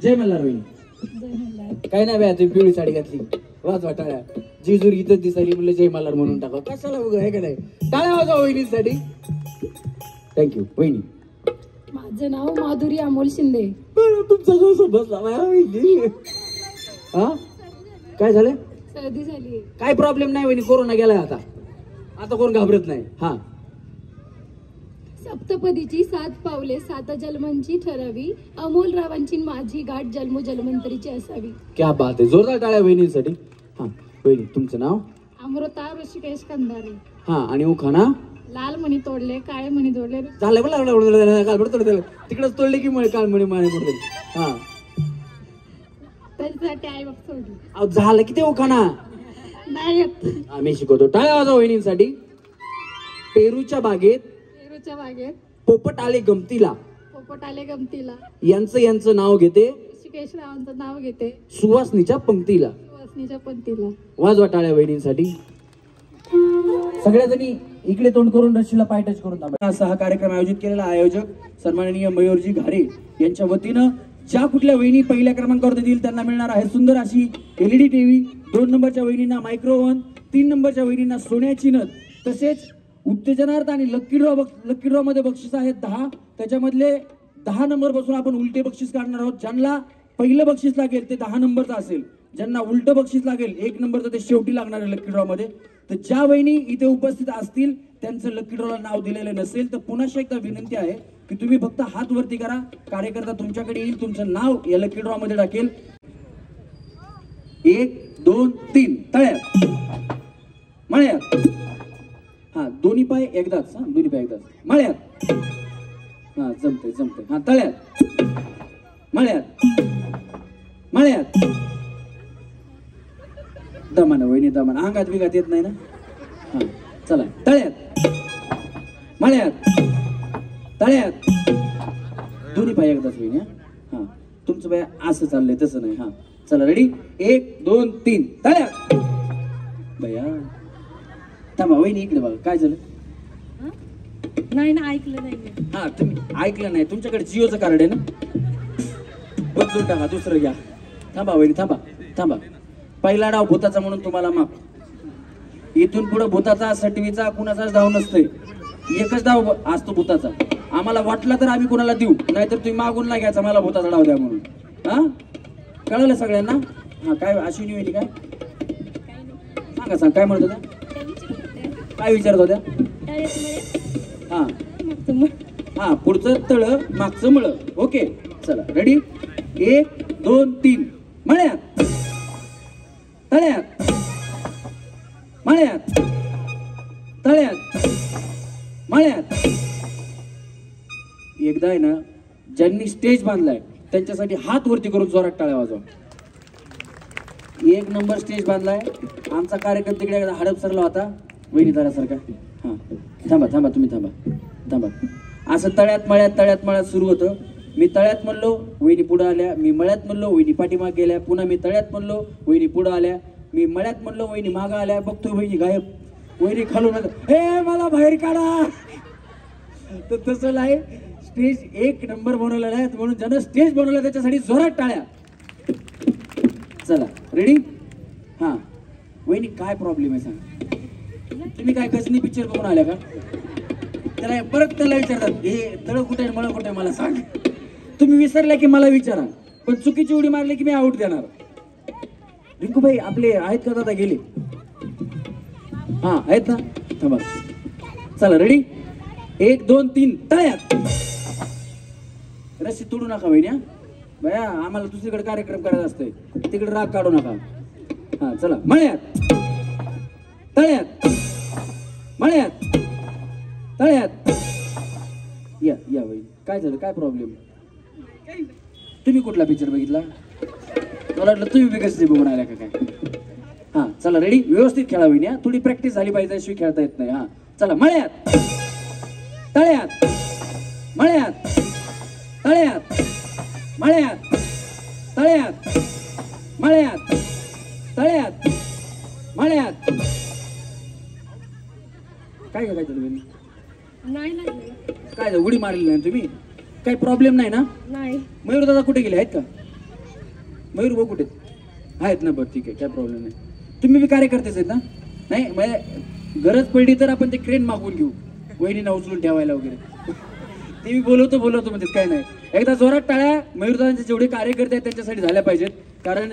S1: जय मल्हार वहिनी. काय नाही बाय, तुम्ही पिवळी साडी घातली, वाजवा टाळ्या. जेजुरी इथंच दिसायली म्हणलं जय मल्हार म्हणून टाका. कशाला वगैरे आहे का नाही. टाळ्या वाजवा वहिनीसाठी. थँक्यू वहिनी.
S7: माझं नाव माधुरी अमोल शिंदे.
S1: तुमचा जो समजला वहिनी. हा काय झालं?
S7: सर्दी झाली.
S1: काय प्रॉब्लेम नाही वहिनी, कोरोना गेलाय आता. आता कोण घाबरत नाही. हा
S7: सप्तपदीची 7 पावले 7 जन्मांची ठरावी. अमोल रावांची माझी गाठ जन्मोजन्मांतरीची असावी.
S1: क्या बात आहे, जोरदार टाळ्या वहिनीसाठी. हा वहिनी तुमचं नाव?
S7: अमृता ऋषिकेश कंधारे.
S1: हा आणि उखाणा?
S7: लाल मणी तोडले, काळे मणी तोडले.
S1: झालं बरं तिकडच तोडले की काळ म्हणे माने पडले. हा
S7: त्याच्यासाठी आई बाप सोडली.
S1: अहो झालं की ते उखाणा
S7: नाही येत.
S1: आम्ही शिकवतो. टाळ्या वाजवा वहिनींसाठी. पेरूच्या बागेत,
S7: पेरूच्या बागेत
S1: पोपट आले गमतीला.
S7: पोपट आले गमतीला.
S1: यांचं नाव घेते,
S7: ऋषिकेश रावांचं नाव घेते,
S1: सुवासनीच्या पंक्तीला.
S7: सुवासनीच्या पंक्तीला.
S1: वाजवा टाळ्या वहिनींसाठी. सगळ्या जणी इकडे तोंड करून रशीला पाय टच करून थांबा. असा हा कार्यक्रम आयोजित केलेला आयोजक सन्माननीय मयूरजी घारे यांच्या वतीनं ज्या कुठल्या वहिनी पहिल्या क्रमांकावर देतील त्यांना मिळणार आहे सुंदर अशी LED टीव्ही, 2 नंबरच्या वहिनींना मायक्रोवन, 3 नंबरच्या वहिनींना सोन्याची नथ, तसेच उत्तेजनार्थ आणि लकी ड्रॉ मध्ये बक्षीस आहेत 10. त्याच्यामधले 10 नंबर पासून आपण उलटे बक्षीस काढणार आहोत. ज्यांना पहिलं बक्षीस लागेल ते 10 नंबरचं असेल, ज्यांना उलट बक्षीस लागेल 1 नंबरचं ते शेवटी लागणार आहे लकी ड्रॉ मध्ये. तर ज्या वहिनी इथे उपस्थित असतील त्यांचं लकी ड्रॉला नाव दिलेलं नसेल तर पुन्हा एकदा विनंती आहे की तुम्ही फक्त हात वरती करा, कार्यकर्ता तुमच्याकडे येईल, तुमचं नाव या लकी ड्रॉ मध्ये टाकेल. 1 2 3 तळ्यात मळ्यात. हा दोन्ही पाय एकदाच, हा दोन्ही पाय एकदाच. मळ्यात. हा जमते. हा तळ्यात मळ्यात मळ्यात. दमान वहिनी दमान, अंगात बिगात येत नाही ना. हा चला तळ्यात मळ्यात तळ्यात. दोन्ही पाय एकदाच वहिनी. हा तुमचं बाय असं चाललंय तसं नाही. हा चला रेडी 1 2 3 तळ्यात. बया थांबा वहिनी इकडे बघा काय झालं.
S6: नाही ना, ऐकलं नाही.
S1: हा तुम्ही ऐकलं नाही, तुमच्याकडे जिओचं कार्ड आहे ना, बदलून टाका दुसरं घ्या. थांबा वहिनी थांबा. पहिला डाव भूताचा म्हणून तुम्हाला माफ. इथून पुढे भूताचा सटवीचा कुणाचाच डाव नसतोय, एकच डाव असतो भूताचा. आम्हाला वाटला तर आम्ही कुणाला देऊ, नाहीतर तुम्ही मागून नाही घ्यायचा मला भूताचा डाव द्या म्हणून. हा कळलं सगळ्यांना. हा काय अश्विनी वहिनी काय सांग काय म्हणत होत्या, काय विचारत होत्या. हा हा पुढचं तळ मागचं मळ. ओके चला रेडी 1 2 3 मळ्यात तळ्यात मळ्यात तळ्यात मळ्यात. एकदा आहे ना ज्यांनी स्टेज बांधलाय त्यांच्यासाठी हात वरती करून जोरात टाळ्या वाजवा. 1 नंबर स्टेज बांधलाय आमचा कार्यक्रम तिकडे हडपसरला होता वहिनी दारासारखा. हा थांबा तुम्ही थांबा. असं तळ्यात मळ्यात सुरू होतं. मी तळ्यात म्हणलो वहिनी पुढे आल्या, मी मळ्यात म्हणलो वहिनी पाठीमाग गेल्या, पुन्हा मी तळ्यात म्हणलो वहिनी पुढे आल्या, मी मळ्यात म्हणलो वहिनी मागं आल्या. बघतोय वहिनी गायब, वहिनी खालून हे मला बाहेर काढा. तर तसं नाही, स्टेज 1 नंबर बनवलेला आहे म्हणून ज्यानं स्टेज बनवला त्याच्यासाठी जोरात टाळ्या. चला रेडी. हा वहिनी काय प्रॉब्लेम आहे सांग. तुम्ही काय गजनी पिक्चर बघून आल्या का. त्याला परत त्याला विचारतात हे तळ कुठे आहे मळ कुठे मला सांग. तुम्ही विसरल्या की मला विचारा, पण चुकीची उडी मारली की मी आउट देणार. रिंकूबाई आपले आहेत का दादा गेले. हा आहेत ना थांबा. चला रेडी 1 2 3 तळ्यात. रस्सी तोडू नका वहिनी. बया आम्हाला दुसरीकडे कार्यक्रम करायचा असतोय, तिकडे राग काढू नका. हा चला मळ्यात तळ्यात मळ्यात तळ्यात. या वहिनी काय झालं, काय प्रॉब्लेम. तुम्ही कुठला पिक्चर बघितला. मला वाटलं तुम्ही बिगस बघून आल्या का काय. हा चला रेडी व्यवस्थित खेळा वहिनी. थोडी प्रॅक्टिस झाली पाहिजे, शिवाय खेळता येत नाही. हा चला मळ्यात तळ्यात मळ्यात तळ्यात मळ्यात तळ्यात मळ्यात तळ्यात मळ्यात. काय काय झालं वहिनी.
S6: नाही
S1: काय झालं, उडी मारली नाही तुम्ही. काही प्रॉब्लेम नाही ना.
S6: नाही.
S1: मयूर दादा कुठे गेले आहेत का. मयूर भाऊ कुठे आहेत ना. बरं ठीक आहे काय प्रॉब्लेम नाही. तुम्ही बी कार्यकर्तेच आहेत ना. नाही म्हणजे गरज पडली तर आपण ते क्रेन मागून घेऊ वहिनीला उचलून ठेवायला वगैरे. ते मी बोलवतो म्हणजे काय नाही. एकदा जोरात टाळ्या मयूर दादांचे जेवढे कार्यकर्ते आहेत त्यांच्यासाठी झाल्या पाहिजेत. कारण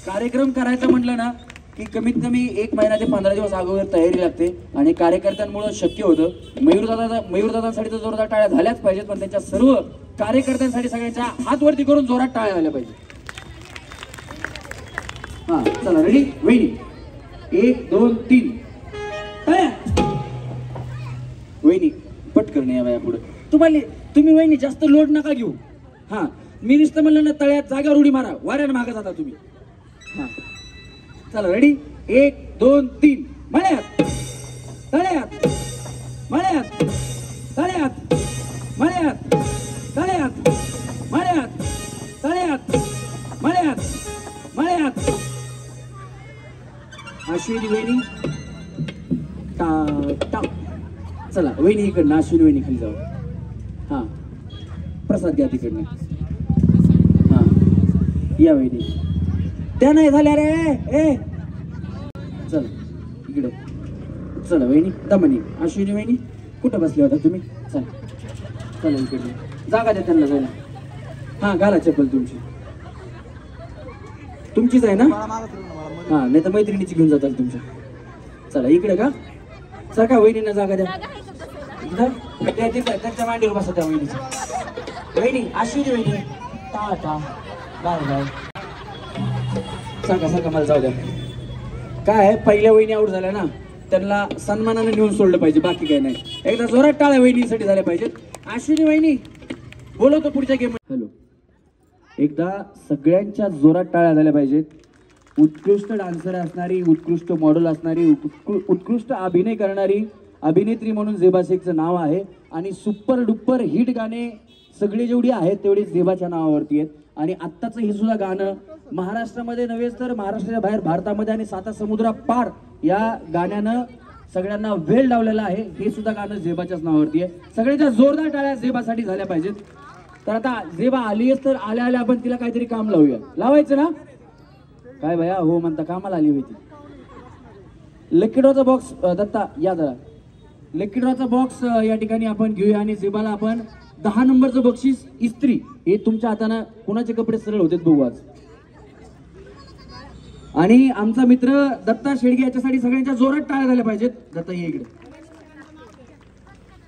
S1: कार्यक्रम करायचा म्हटलं ना की कमीत कमी 1 महिना ते 15 दिवस अगोदर तयारी लागते आणि कार्यकर्त्यांमुळे शक्य होतं. मयूरदादांसाठी तर जोरदार टाळ्या झाल्याच पाहिजेत, पण त्यांच्या सर्व कार्यकर्त्यांसाठी सगळ्यांच्या हात वरती करून जोरात टाळ्या झाल्या पाहिजे. हा चला रेडी वहिनी 1 2 3 टाळ्या. वहिनी पटकन या वया पुढे. तुम्ही वहिनी जास्त लोड नका घेऊ. हा मी नुसतं म्हणलं ना तळ्यात जागेवर उडी मारा, वाऱ्यानं मागं जाता तुम्ही. हा चला रेडी 1 2 3 मळ्यात तळ्यात मळ्यात तळ्यात मळ्यात तळ्यात मळ्यात तळ्यात मळ्यात मळ्यात. अश्विनी वहिनी टा. चला वहिनी इकडनं, अश्विनी वहिनी खाली जाऊ. हा प्रसाद घ्या तिकडनं. या वहिनी त्या नाही झाल्या रे ए चल इकडे चला वहिनी दमनी अश्विनी वहिनी कुठं बसल्या होता तुम्ही चला चला इकडे जागा द्या त्यांना जायला हा घाला चप्पल तुमचीच आहे ना हा नाही तर मैत्रिणीची घेऊन जाताल तुमच्या चला इकडे का चला का वहिनींना जागा द्या त्यांच्या मांडीवर बसा त्या वहिनीची वहिनी अश्विनी वहिनी टाटा बाय बाय सारखा मला जाऊ द्या काय पहिल्या वहिनी आऊट झाल्या ना त्यांना सन्मानाने नेऊन सोडलं पाहिजे बाकी काही नाही एकदा जोरात टाळ्या वहिनीसाठी झाल्या पाहिजेत अश्विनी वहिनी बोलवतो पुढच्या गेम हॅलो एकदा सगळ्यांच्या जोरात टाळ्या झाल्या पाहिजेत उत्कृष्ट डान्सर असणारी उत्कृष्ट मॉडेल असणारी उत्कृष्ट अभिनय करणारी अभिनेत्री म्हणून झेबा शेखचं नाव आहे आणि सुपर डुपर हिट गाणे सगळे जेवढी आहेत तेवढी झेबाच्या नावावरती आहेत आणि आत्ताचं हे सुद्धा गाणं महाराष्ट्रामध्ये नव्हेच तर महाराष्ट्राच्या बाहेर भारतामध्ये आणि साता समुद्रा पार या गाण्यानं सगळ्यांना वेळ लावलेला आहे हे सुद्धा गाणं झेबाच्याच नावावरती आहे सगळ्यांच्या जोरदार टाळ्या झेबासाठी झाल्या पाहिजेत तर आता झेबा आलीच तर आल्या आल्या आपण तिला काहीतरी काम लावूया लावायचं ना काय भया हो म्हणता कामाला आली होती लकीड्रॉचा बॉक्स दत्ता या जरा लकीड्रॉचा बॉक्स या ठिकाणी आपण घेऊया आणि झेबाला आपण 10 नंबरचं बक्षीस इस्त्री हे तुमच्या हातानं कुणाचे कपडे सरळ होते बघू आज आणि आमचा मित्र दत्ता शेडगे याच्यासाठी सगळ्यांच्या जोरात टाळ्या झाल्या पाहिजेत दत्ता ये इकडे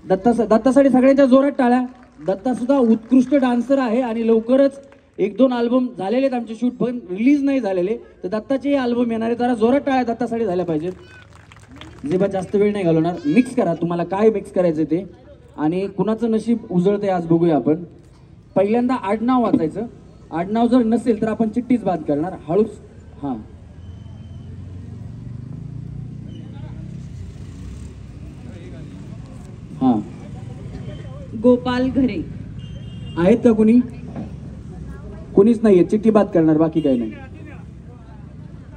S1: दत्तासाठी सगळ्यांच्या जोरात टाळ्या दत्ता सुद्धा उत्कृष्ट डान्सर आहे आणि लवकरच 1-2 अल्बम झालेले आहेत आमचे शूट पण रिलीज नाही झालेले तर दत्ताचे अल्बम येणारे जरा जोरात टाळ्या दत्तासाठी झाल्या पाहिजेत जेव्हा जास्त वेळ नाही घालवणार मिक्स करा तुम्हाला काय मिक्स करायचं ते आणि कुणाचं नशीब उजळतंय आज बघूया आपण पहिल्यांदा आडनाव वाचायचं आडनाव जर नसेल तर आपण चिठ्ठीच बाद करणार हळूच हा हा
S6: गोपाल घरे
S1: आहेत का कुणी कुणीच नाहीये चिठ्ठी बाद करणार बाकी काही नाही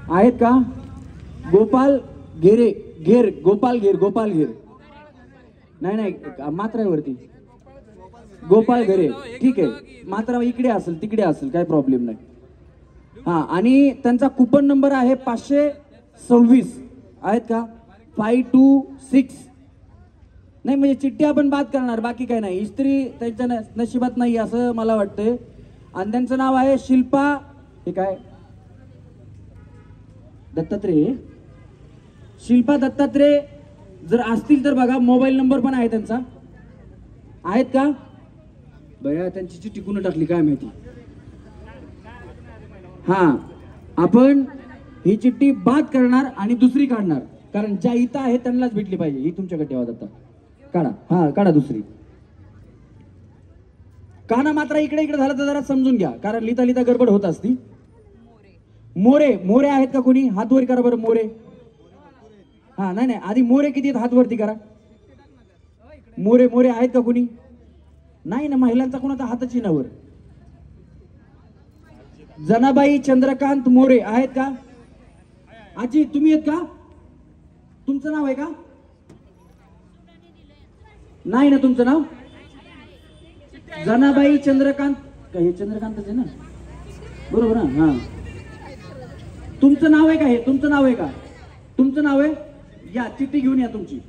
S1: आहेत का गोपाल घेरे घेर गोपाल घेर नाही मात्रावरती गोपाल घरे ठीक आहे मात्रा इकडे असेल तिकडे असेल काही प्रॉब्लेम नाही हा आणि त्यांचा कुपन नंबर आहे 526 आहेत का 526 नाही म्हणजे चिठ्ठी आपण बाद करणार बाकी काही नाही इस्त्री त्यांच्या नशिबात नाही असं मला वाटतंय आणि त्यांचं नाव आहे शिल्पा हे काय दत्तात्रय शिल्पा दत्तात्रय जर असतील तर बघा मोबाईल नंबर पण आहे त्यांचा आहेत का बया त्यांची चिठ्ठी कुणा टाकली काय माहिती हा आपण ही चिठ्ठी बाद करणार आणि दुसरी काढणार कारण ज्या इथं आहे त्यांनाच भेटली पाहिजे ही तुमच्याकडे ठेवा दत्ता काढा हा काढा दुसरी काना मात्र इकडे झालं तर जरा समजून घ्या कारण लिहिता लिहिता गडबड होत असती मोरे आहेत का कोणी हात वर करा बरं मोरे हा नाही आधी मोरे किती आहेत हात वरती करा मोरे आहेत का कोणी नाही ना महिलांचा कोणाचा हाताची नावर जनाबाई चंद्रकांत मोरे आहेत का आजी तुम्ही आहेत का तुमचं नाव आहे का नाही ना तुमचं नाव जनाबाई चंद्रकांत हे चंद्रकांतच आहे ना बरोबर ना हा तुमचं नाव आहे का हे तुमचं नाव आहे का तुमचं नाव आहे या चिठ्ठी घेऊन या तुमची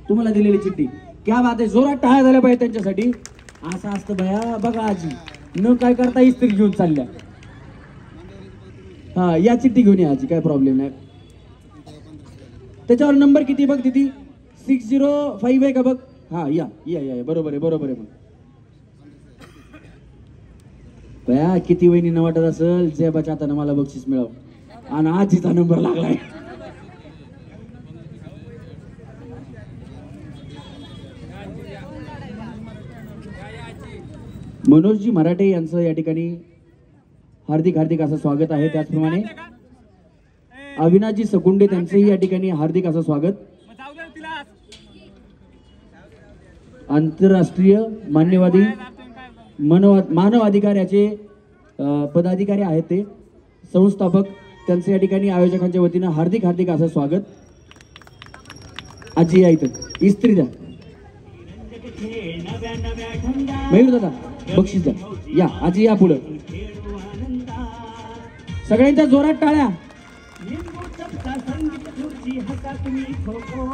S1: तुम्हाला दिलेली चिठ्ठी क्या बात आहे जोरात टाळ्या झाल्या पाहिजे त्यांच्यासाठी असं असतं भया बघा आजी न काय करता इस्त्री घेऊन चालल्या हा या चिठ्ठी घेऊन या आजी काय प्रॉब्लेम नाही त्याच्यावर नंबर किती बघ तिथे 605 आहे का बघ हा या बरोबर आहे मग बया किती वहिनी न वाटत असेल जेबाच्या हाताने मला बक्षीस मिळावं आणि आजीचा नंबर लागलाय मनोजजी मराठे यांचं या ठिकाणी हार्दिक असं स्वागत आहे त्याचप्रमाणे अविनाशजी सकुंडे त्यांचंही या ठिकाणी हार्दिक असं स्वागत आंतरराष्ट्रीय मान्यवादी मानव अधिकाऱ्याचे पदाधिकारी आहेत ते संस्थापक त्यांचे या ठिकाणी आयोजकांच्या वतीनं हार्दिक असं स्वागत आजी या इथं इस्त्री द्या मयूर दादा बक्षीस द्या या आजी या पुढं सगळ्यांच्या जोरात टाळ्या.
S5: लिंबू चपका संगीत खुर्ची हसा तुम्ही खो खो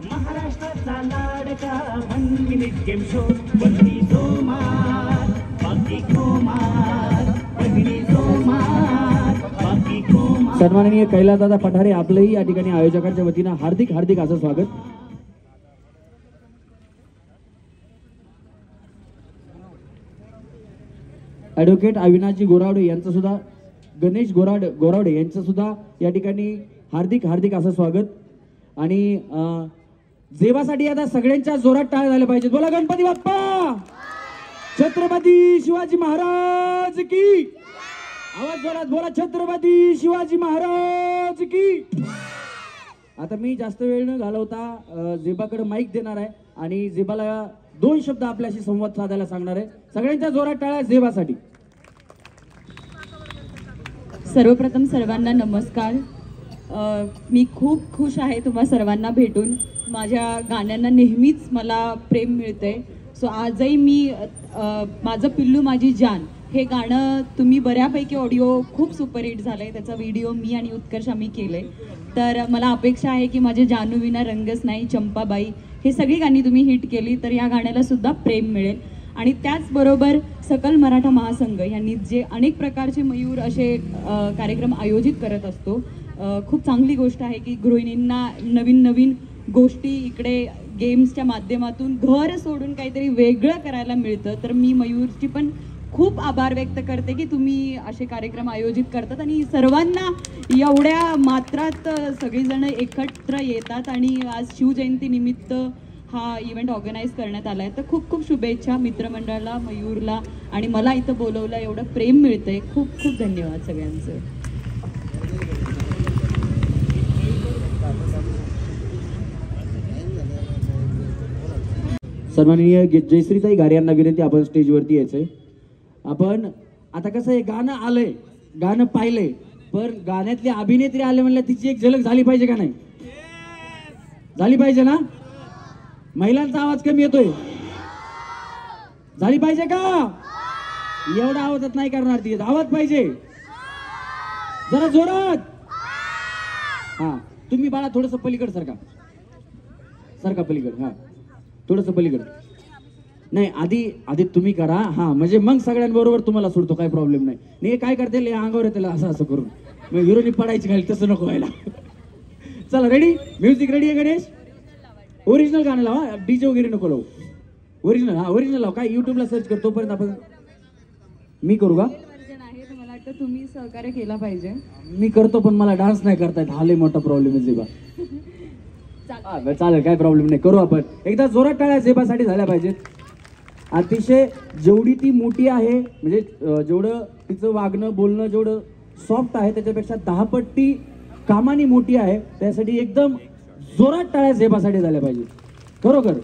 S5: महाराष्ट्राचा लाडका मनमिनिट गेम शो बहिणी जोमार बाकी कोमार बहिणी जोमार बाकी कोमार.
S1: सन्माननीय कैलासदादा पठारे आपलंही या ठिकाणी आयोजकांच्या वतीनं हार्दिक हार्दिक असं स्वागत. ॲडव्होकेट अविनाशजी गोरावडे यांचं सुद्धा, गणेश गोरावडे यांचं सुद्धा या ठिकाणी हार्दिक हार्दिक असं स्वागत. आणि जेवासाठी आता सगळ्यांच्या जोरात टाळ्या झाल्या पाहिजेत. बोला गणपती बाप्पा, छत्रपती शिवाजी महाराज की. आवाज जोरात बोला, छत्रपती शिवाजी महाराज की. आता मी जास्त वेळ न घालवता जेबाकडे माईक देणार आहे आणि जेबाला 2 शब्द आपल्याशी संवाद साधायला सांगणार आहे. सगळ्यांच्या जोरात टाळ्या जेबासाठी.
S8: सर्वप्रथम सर्वांना नमस्कार. मी खूप खुश आहे तुम्हा सर्वांना भेटून. माझ्या गाण्यांना नेहमीच मला प्रेम मिळते. सो आजही मी माझं पिल्लू माझी जान हे गाणं तुम्ही बऱ्यापैकी ऑडिओ खूप सुपरहिट झालं आहे. त्याचा व्हिडिओ मी आणि उत्कर्ष आम्ही केलं आहे. तर मला अपेक्षा आहे की माझे जानू विना रंगच नाही, चंपाबाई हे सगळी गाणी तुम्ही हिट केली तर या गाण्याला सुद्धा प्रेम मिळेल. आणि त्याचबरोबर सकल मराठा महासंघ यांनी जे अनेक प्रकारचे मयूर असे कार्यक्रम आयोजित करत असतो, खूप चांगली गोष्ट आहे की गृहिणींना नवीन नवीन गोष्टी इकडे गेम्सच्या माध्यमातून घर सोडून काहीतरी वेगळं करायला मिळतं. तर मी मयूरची पण खूप आभार व्यक्त करते की तुम्ही असे कार्यक्रम आयोजित करतात आणि सर्वांना एवढ्या मात्रात सगळीजण एकत्र येतात. आणि आज शिवजयंती निमित्त हा इव्हेंट ऑर्गनाईज करण्यात आला आहे. तर खूप खूप शुभेच्छा मित्रमंडळाला, मयूरला आणि मला इथं बोलवलं, एवढं प्रेम मिळतंय. खूप खूप धन्यवाद सगळ्यांचं.
S1: सन्माननीय जयश्रीताई गारे यांना विनंती, आपण स्टेजवरती यायचंय. आपण आता कसं आहे, गाणं आलंय, गाणं पाहिलंय, पण गाण्यातली अभिनेत्री आले म्हणलं तिची एक झलक झाली पाहिजे का नाही? झाली पाहिजे ना? महिलांचा आवाज कमी येतोय, झाली पाहिजे का? एवढा आवाजात नाही करणार ती, आवाज पाहिजे जरा जोरात. हा तुम्ही बाळा थोडस पलीकड सरका, सरका पलीकड. हा थोडस पलीकड. नाही आधी तुम्ही करा. हा म्हणजे मग सगळ्यांबरोबर तुम्हाला सोडतो, काय प्रॉब्लेम नाही. नाही काय करते अंगावर येते असं असं करून मग हिरोनी पडायची खाली, तसं नको व्हायला. चला रेडी, म्युझिक रेडी आहे गणेश? ओरिजिनल गाणं लावा, डीजे वगैरे नको लावू. ओरिजिनल, हा ओरिजिनल लाव. काय युट्यूबला सर्च करतो तोपर्यंत आपण, मी करू का?
S8: मला वाटतं तुम्ही सहकार्य केला पाहिजे.
S1: मी करतो पण मला डान्स नाही करता येत, हा लय मोठा प्रॉब्लेम आहे जेबा. चालेल, काय प्रॉब्लेम नाही, करू आपण. एकदा जोरात टाळ्या जेबासाठी झाल्या पाहिजेत. अतिशय जेवढी ती मोठी आहे, म्हणजे जेवढं तिचं वागणं बोलणं जेवढं सॉफ्ट आहे त्याच्यापेक्षा 10 पट्टी कामानी मोठी आहे. त्यासाठी एकदम जोरात टाळ्या जेबासाठी झाल्या पाहिजे. खरोखर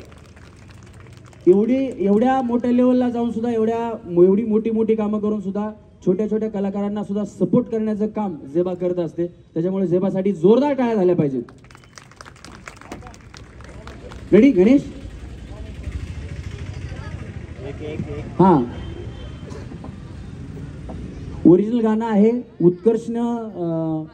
S1: एवढ्या मोठ्या लेवलला जाऊन सुद्धा एवढी मोठी कामं करून सुद्धा छोट्या छोट्या कलाकारांना सुद्धा सपोर्ट करण्याचं काम जेबा करत असते. त्याच्यामुळे जेबासाठी जोरदार टाळ्या झाल्या पाहिजेत. रेडी गणेश? हा ओरिजिनल गाणं आहे. उत्कर्षनं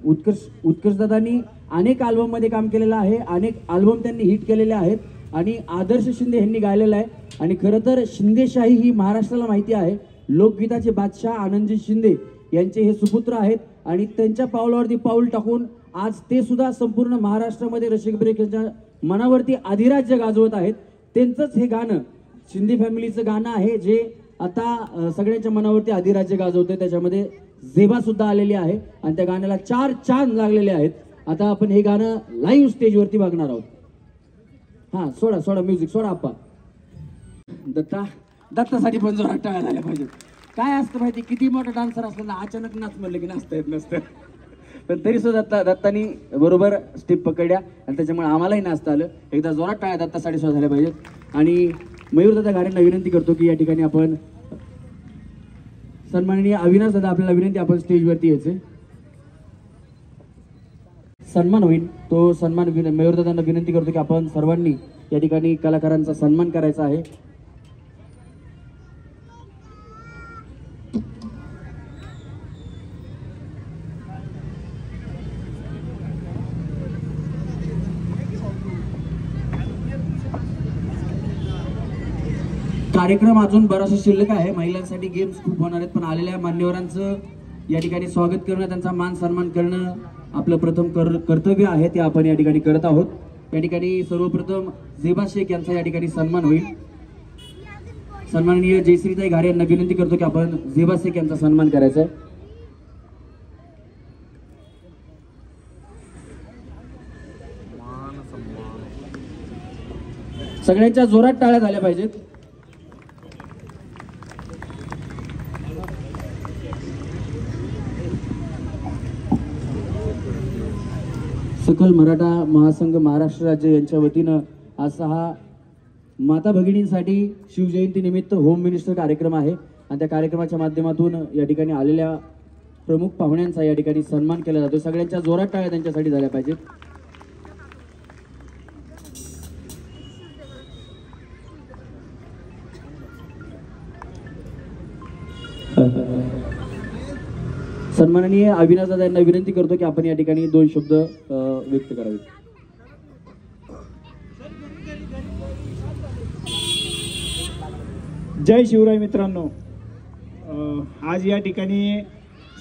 S1: उत्कर्ष दादांनी अनेक अल्बम मध्ये काम केलेलं आहे, अनेक अल्बम त्यांनी हिट केलेले आहेत आणि आदर्श शिंदे यांनी गायलेलं आहे. आणि खरं तर शिंदेशाही ही महाराष्ट्राला माहिती आहे. लोकगीताचे बादशाह आनंदजी शिंदे यांचे हे सुपुत्र आहेत आणि त्यांच्या पावलावरती पाऊल टाकून आज ते सुद्धा संपूर्ण महाराष्ट्रामध्ये रसिकप्रेक्षकांच्या मनावरती अधिराज्य गाजवत आहेत. त्यांचंच हे गाणं शिंदे फॅमिलीचं गाणं आहे जे आता सगळ्यांच्या मनावरती अधिराज्य गाजवतंय. त्याच्यामध्ये जेबा सुद्धा आलेली आहे आणि त्या गाण्याला 4 चांद लागलेले आहेत. आता आपण हे गाणं लाईव्ह स्टेजवरती बघणार आहोत. हा सोडा म्युझिक सोडा. आप्पा दत्तासाठी पण जोरात टाळ्या झाल्या पाहिजे. काय असतं माहिती, किती मोठा डान्सर असला ना अचानक नाच म्हणलं की नाचता येत नसतं, पण तरी सुद्धा दत्तानी बरोबर स्टेप पकडल्या आणि त्याच्यामुळे आम्हालाही नाचता आलं. एकदा जोरात टाळ्या दत्तासाठी सुद्धा झाल्या पाहिजेत. आणि मयूर दादा गाऱ्यांना विनंती करतो की या ठिकाणी आपण सन्माननीय अविनाश दादा, आपल्याला विनंती, आपण स्टेजवरती यायचे. सन्मान होईल तो सन्मान मयूर दादांना विनंती करतो की आपण सर्वांनी या ठिकाणी कलाकारांचा सन्मान करायचा आहे. कार्यक्रम अजून बराचसा शिल्लक आहे, महिलांसाठी गेम्स खूप होणार आहेत, पण आलेल्या मान्यवरांचं या ठिकाणी स्वागत करणं, त्यांचा मान सन्मान करणं आपलं प्रथम कर्तव्य आहे, ते आपण या ठिकाणी करत आहोत। या ठिकाणी सर्वप्रथम झेबा शेख यांचा या ठिकाणी सन्मान होईल। सन्माननीय जयश्रीताई घारे यांना विनंती करतो की आपण झेबा शेख यांचा सन्मान करायचा आहे। सगळ्यांच्या जोरात टाळ्या झाल्या पाहिजेत। सकल मराठा महासंघ महाराष्ट्र राज्य यांच्या वतीनं आज हा माता भगिनींसाठी शिवजयंती निमित्त होम मिनिस्टर कार्यक्रम आहे आणि त्या कार्यक्रमाच्या माध्यमातून या ठिकाणी आलेल्या प्रमुख पाहुण्यांचा या ठिकाणी सन्मान केला जातो। सगळ्यांच्या जोरात टाळ्या त्यांच्यासाठी झाल्या पाहिजेत। सन्माननीय अविनाश दादा यांना विनंती करतो की आपण या ठिकाणी 2 शब्द व्यक्त करावे।
S9: जय शिवराय मित्रांनो, आज या ठिकाणी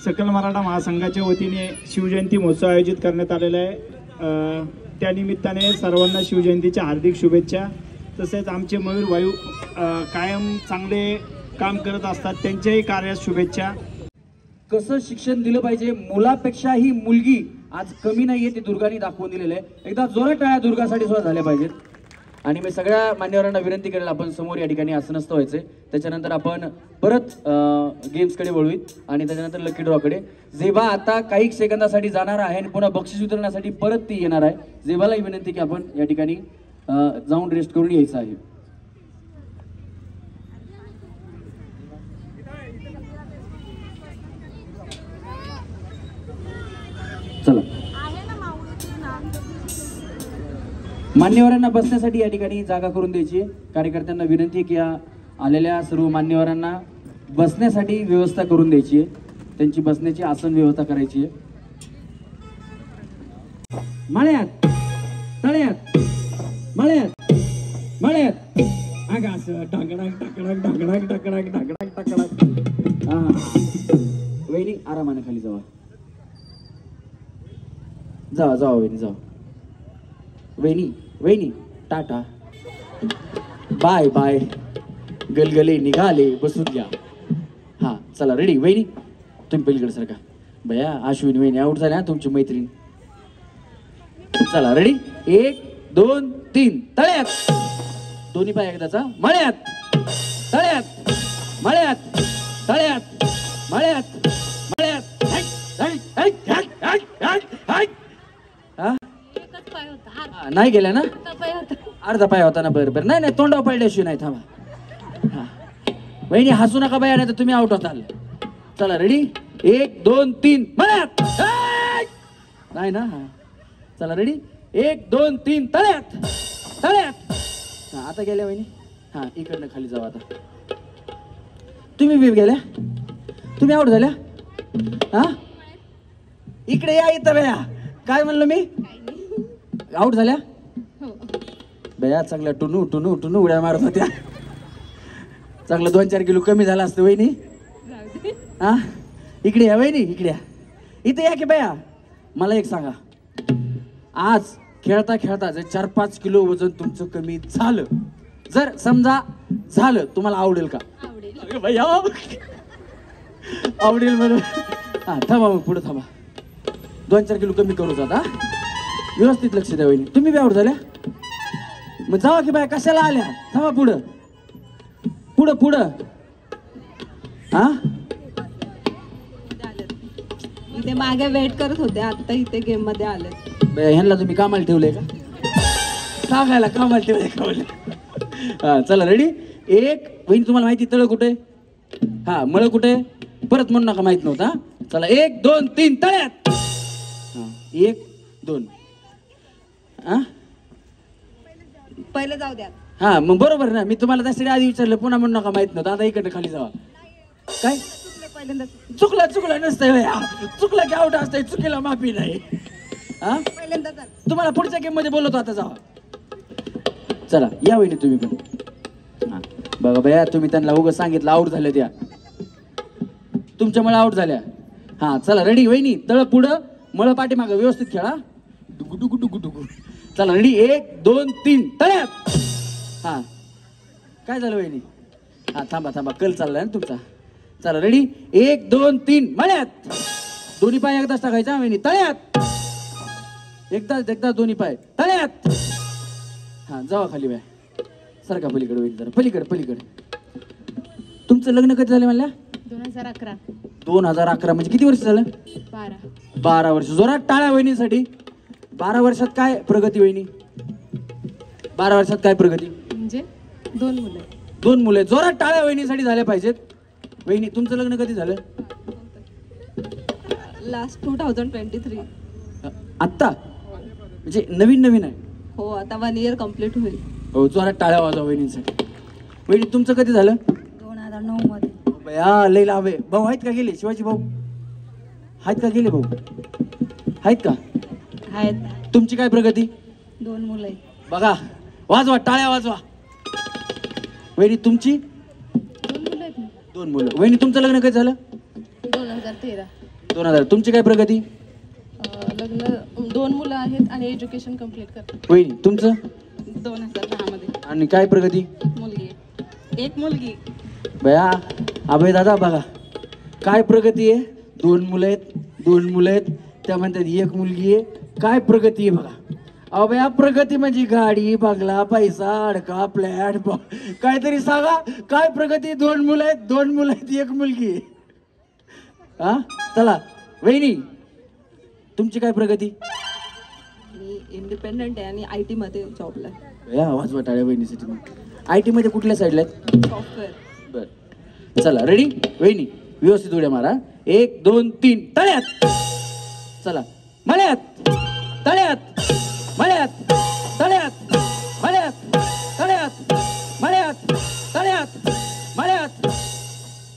S9: सकल मराठा महासंघाच्या वतीने शिवजयंती महोत्सव आयोजित करण्यात आलेला आहे। त्यानिमित्ताने सर्वांना शिवजयंतीच्या हार्दिक शुभेच्छा। तसेच आमचे मयूर वायू कायम चांगले काम करत असतात, त्यांच्याही कार्यास शुभेच्छा।
S1: कसं शिक्षण दिलं पाहिजे, मुलापेक्षा ही मुलगी आज कमी नाहीये, ते दुर्गाने दाखवून दिलेलं आहे। एकदा जोरात टाळ्या दुर्गासाठी सुद्धा झाल्या पाहिजेत। आणि मी सगळ्या मान्यवरांना विनंती करेल आपण समोर या ठिकाणी आसनस्थ व्हायचे, त्याच्यानंतर आपण परत गेम्सकडे वळूयात आणि त्याच्यानंतर लकी ड्रॉकडे। झेबा आता काही सेकंदासाठी जाणार आहे आणि पुन्हा बक्षीस वितरणासाठी परत ती येणार आहे। झेबालाही विनंती की आपण या ठिकाणी जाऊन रेस्ट करून यायचं आहे। चला, मान्यवरांना बसण्यासाठी या ठिकाणी जागा करून द्यायची आहे। कार्यकर्त्यांना विनंती आहे की या आलेल्या सर्व मान्यवरांना बसण्यासाठी व्यवस्था करून द्यायची आहे, त्यांची बसण्याची आसन व्यवस्था करायची आहे। माळ्यात तळ्यात मळ्यात मळ्यात आगास टाकडाक टाकडाक टाकडाक टाकडाक टाकडाक टाकडाक। हा वहिनी आरामाने खाली जावा, जावा जावा वहिनी जावा। वहिनी वहिनी टाटा बाय बाय, गलगले निघाले बसून घ्या। हा चला रेडी वहिनी, तुम्ही पलीकडे सारखा। भया अश्विनी वहिनी आउट झाल्या तुमची मैत्रीण। चला रेडी 1 2 3 तळ्यात, दोन्ही पाय एकदाचा। मळ्यात तळ्यात मळ्यात तळ्यात मळ्यात मळ्यात। नाही गेल्या ना, अर्धा पाय होता ना। बरं बरं, नाही नाही तोंडावर पडल्याशिवाय नाही, थांबा। वहिनी हसू नका बाया, नाही तर तुम्ही आउट होताल। चला रेडी 1 2 3 मळ्यात, नाही ना। चला रेडी 1 2 3 तळ्यात तळ्यात। हा आता गेल्या वहिनी, हा इकडनं खाली जाऊ आता। तुम्ही बी गेल्या, तुम्ही आउट झाल्या। हा इकडे या, इथं बया। काय म्हणलं मी, आउट झाल्या बया? चांगल्या टुनू टुनू टुनू उड्या मारत होत्या, चांगलं 2-4 किलो कमी झालं असतं वहिनी। हा इकडे या वहिनी, इकडे या, इथे या की बया। मला एक सांगा, आज खेळता खेळता जर 4-5 किलो वजन तुमचं कमी झालं, जर समजा झालं, तुम्हाला आवडेल का? भैया आवडेल म्हणून हा थांबा, मग पुढे थांबा, 2-4 किलो कमी करू आता, व्यवस्थित लक्ष द्या वहिनी। तुम्ही बी आउट झाल्या, मग जावा की बाय, कशाला आल्या? थांबा पुढं पुढं पुढं। हा
S6: इथे मागे वेट करत होते, आता इथे गेम मध्ये आले।
S1: ह्यांना तुम्ही कामाला ठेवलंय का? सांगायला कामाला ठेवलंय का? हा चला रेडी 1 वहिनी, तुम्हाला माहिती तळ कुठे, हा मळ कुठे, परत म्हणू नका माहित नव्हता। चला 1 2 3 तळ्यात। हा 1 2 हा
S6: पहिले जाऊ द्या।
S1: हा मग बरोबर ना, मी तुम्हाला त्यासाठी आधी विचारलं, पुन्हा म्हणू नका माहित नव्हतं। आता इकडे खाली जावा। काय चुकलं चुकलं नसतंय, चुकलं की आउट असतंय, चुकीला माफी नाही। हा तुम्हाला पुढच्या गेम मध्ये बोलवतो, आता जावा। चला या वहिनी तुम्ही पण। हा बघा बया, तुम्ही त्यांना उगाच सांगितलं आऊट झाल्या त्या, तुमच्यामुळे आऊट झाल्या. हा चला रेडी वहिनी, तळ पुढं मळ पाठीमागं, व्यवस्थित खेळा. डुगु डुगु डुगु डुगु. चला रेडी, 1 2 3 तळ्यात. हा काय झालं वहिनी? हा थांबा थांबा, कल चाललाय ना तुमचा. चला रेडी, 1 2 3 मळ्यात. दोन्ही पाय एकदाच टाकायचा वहिनी, तळ्यात. एकदा दोन्ही पाय तळ्यात. हा जावा खाली बाय, सारखा पलीकडे वहिनी, जरा पलीकडे. तुमचं लग्न कधी झालं म्हणल्या?
S10: 2011.
S1: 2011 म्हणजे किती वर्ष झालं? 12 वर्ष. जोरात टाळ्या वहिनीसाठी. 12 वर्षात काय प्रगती वहिनी? 12 वर्षात काय प्रगती?
S10: म्हणजे 2 मुलं.
S1: 2 मुलं. जोरात टाळ्या वहिनीसाठी झाल्या पाहिजेत. वहिनी तुमचं लग्न कधी झालं?
S6: लास्ट 2023.
S1: आत्ता म्हणजे नवीन आहे?
S6: हो, आता 1 year कम्प्लीट होईल.
S1: हो, जोरात टाळ्या वाजवा वहिनींसाठी. वहिनी तुमचं कधी झालं?
S2: 2009 मध्ये.
S1: बया लई लाभ आहे. भाऊ आहेत का गेले? शिवाजी भाऊ आहेत का गेले? भाऊ आहेत का?
S2: आहेत.
S1: तुमची काय प्रगती?
S2: 2 मुलं.
S1: बघा, वाजवा टाळ्या वाजवा. वहिनी तुमची?
S10: 2 मुलं आहेत.
S1: 2 मुलं. वहिनी तुमचं लग्न कधी झालं?
S10: 2013.
S1: 2000. तुमची काय प्रगती?
S10: लग्न 2 मुलं आहेत आणि एज्युकेशन कम्प्लीट करतात.
S1: वहिनी तुमचं?
S3: 2010 मध्ये.
S1: आणि काय प्रगती?
S3: मुलगी, 1 मुलगी.
S1: बया अभय दादा बघा काय प्रगती आहे. 2 मुलं आहेत, त्या म्हणतात 1 मुलगी आहे. काय प्रगती आहे बघा. अहो बया, प्रगती म्हणजे गाडी, बंगला, पैसा, अडका, फ्लॅट, काहीतरी सांगा. काय प्रगती? 2 मुलं आहेत, 1 मुलगी आहे. हा चला वहिनी तुमची काय प्रगती?
S6: मी इंडिपेंडंट आहे आणि IT मध्ये जॉबला आहे.
S1: बया आवाज वाटाळ्या वहिनीसाठी. IT मध्ये कुठल्या साईडला आहेत?
S6: सॉफ्टवेअर.
S1: बर चला रेडी वहिनी, व्यवस्थित उड्या मारा. 1 2 3 तळ्यात. चला मळ्यात, तळ्यात, मळ्यात, तळ्यात, मळ्यात, तळ्यात, मळ्यात, तळ्यात, मळ्यात.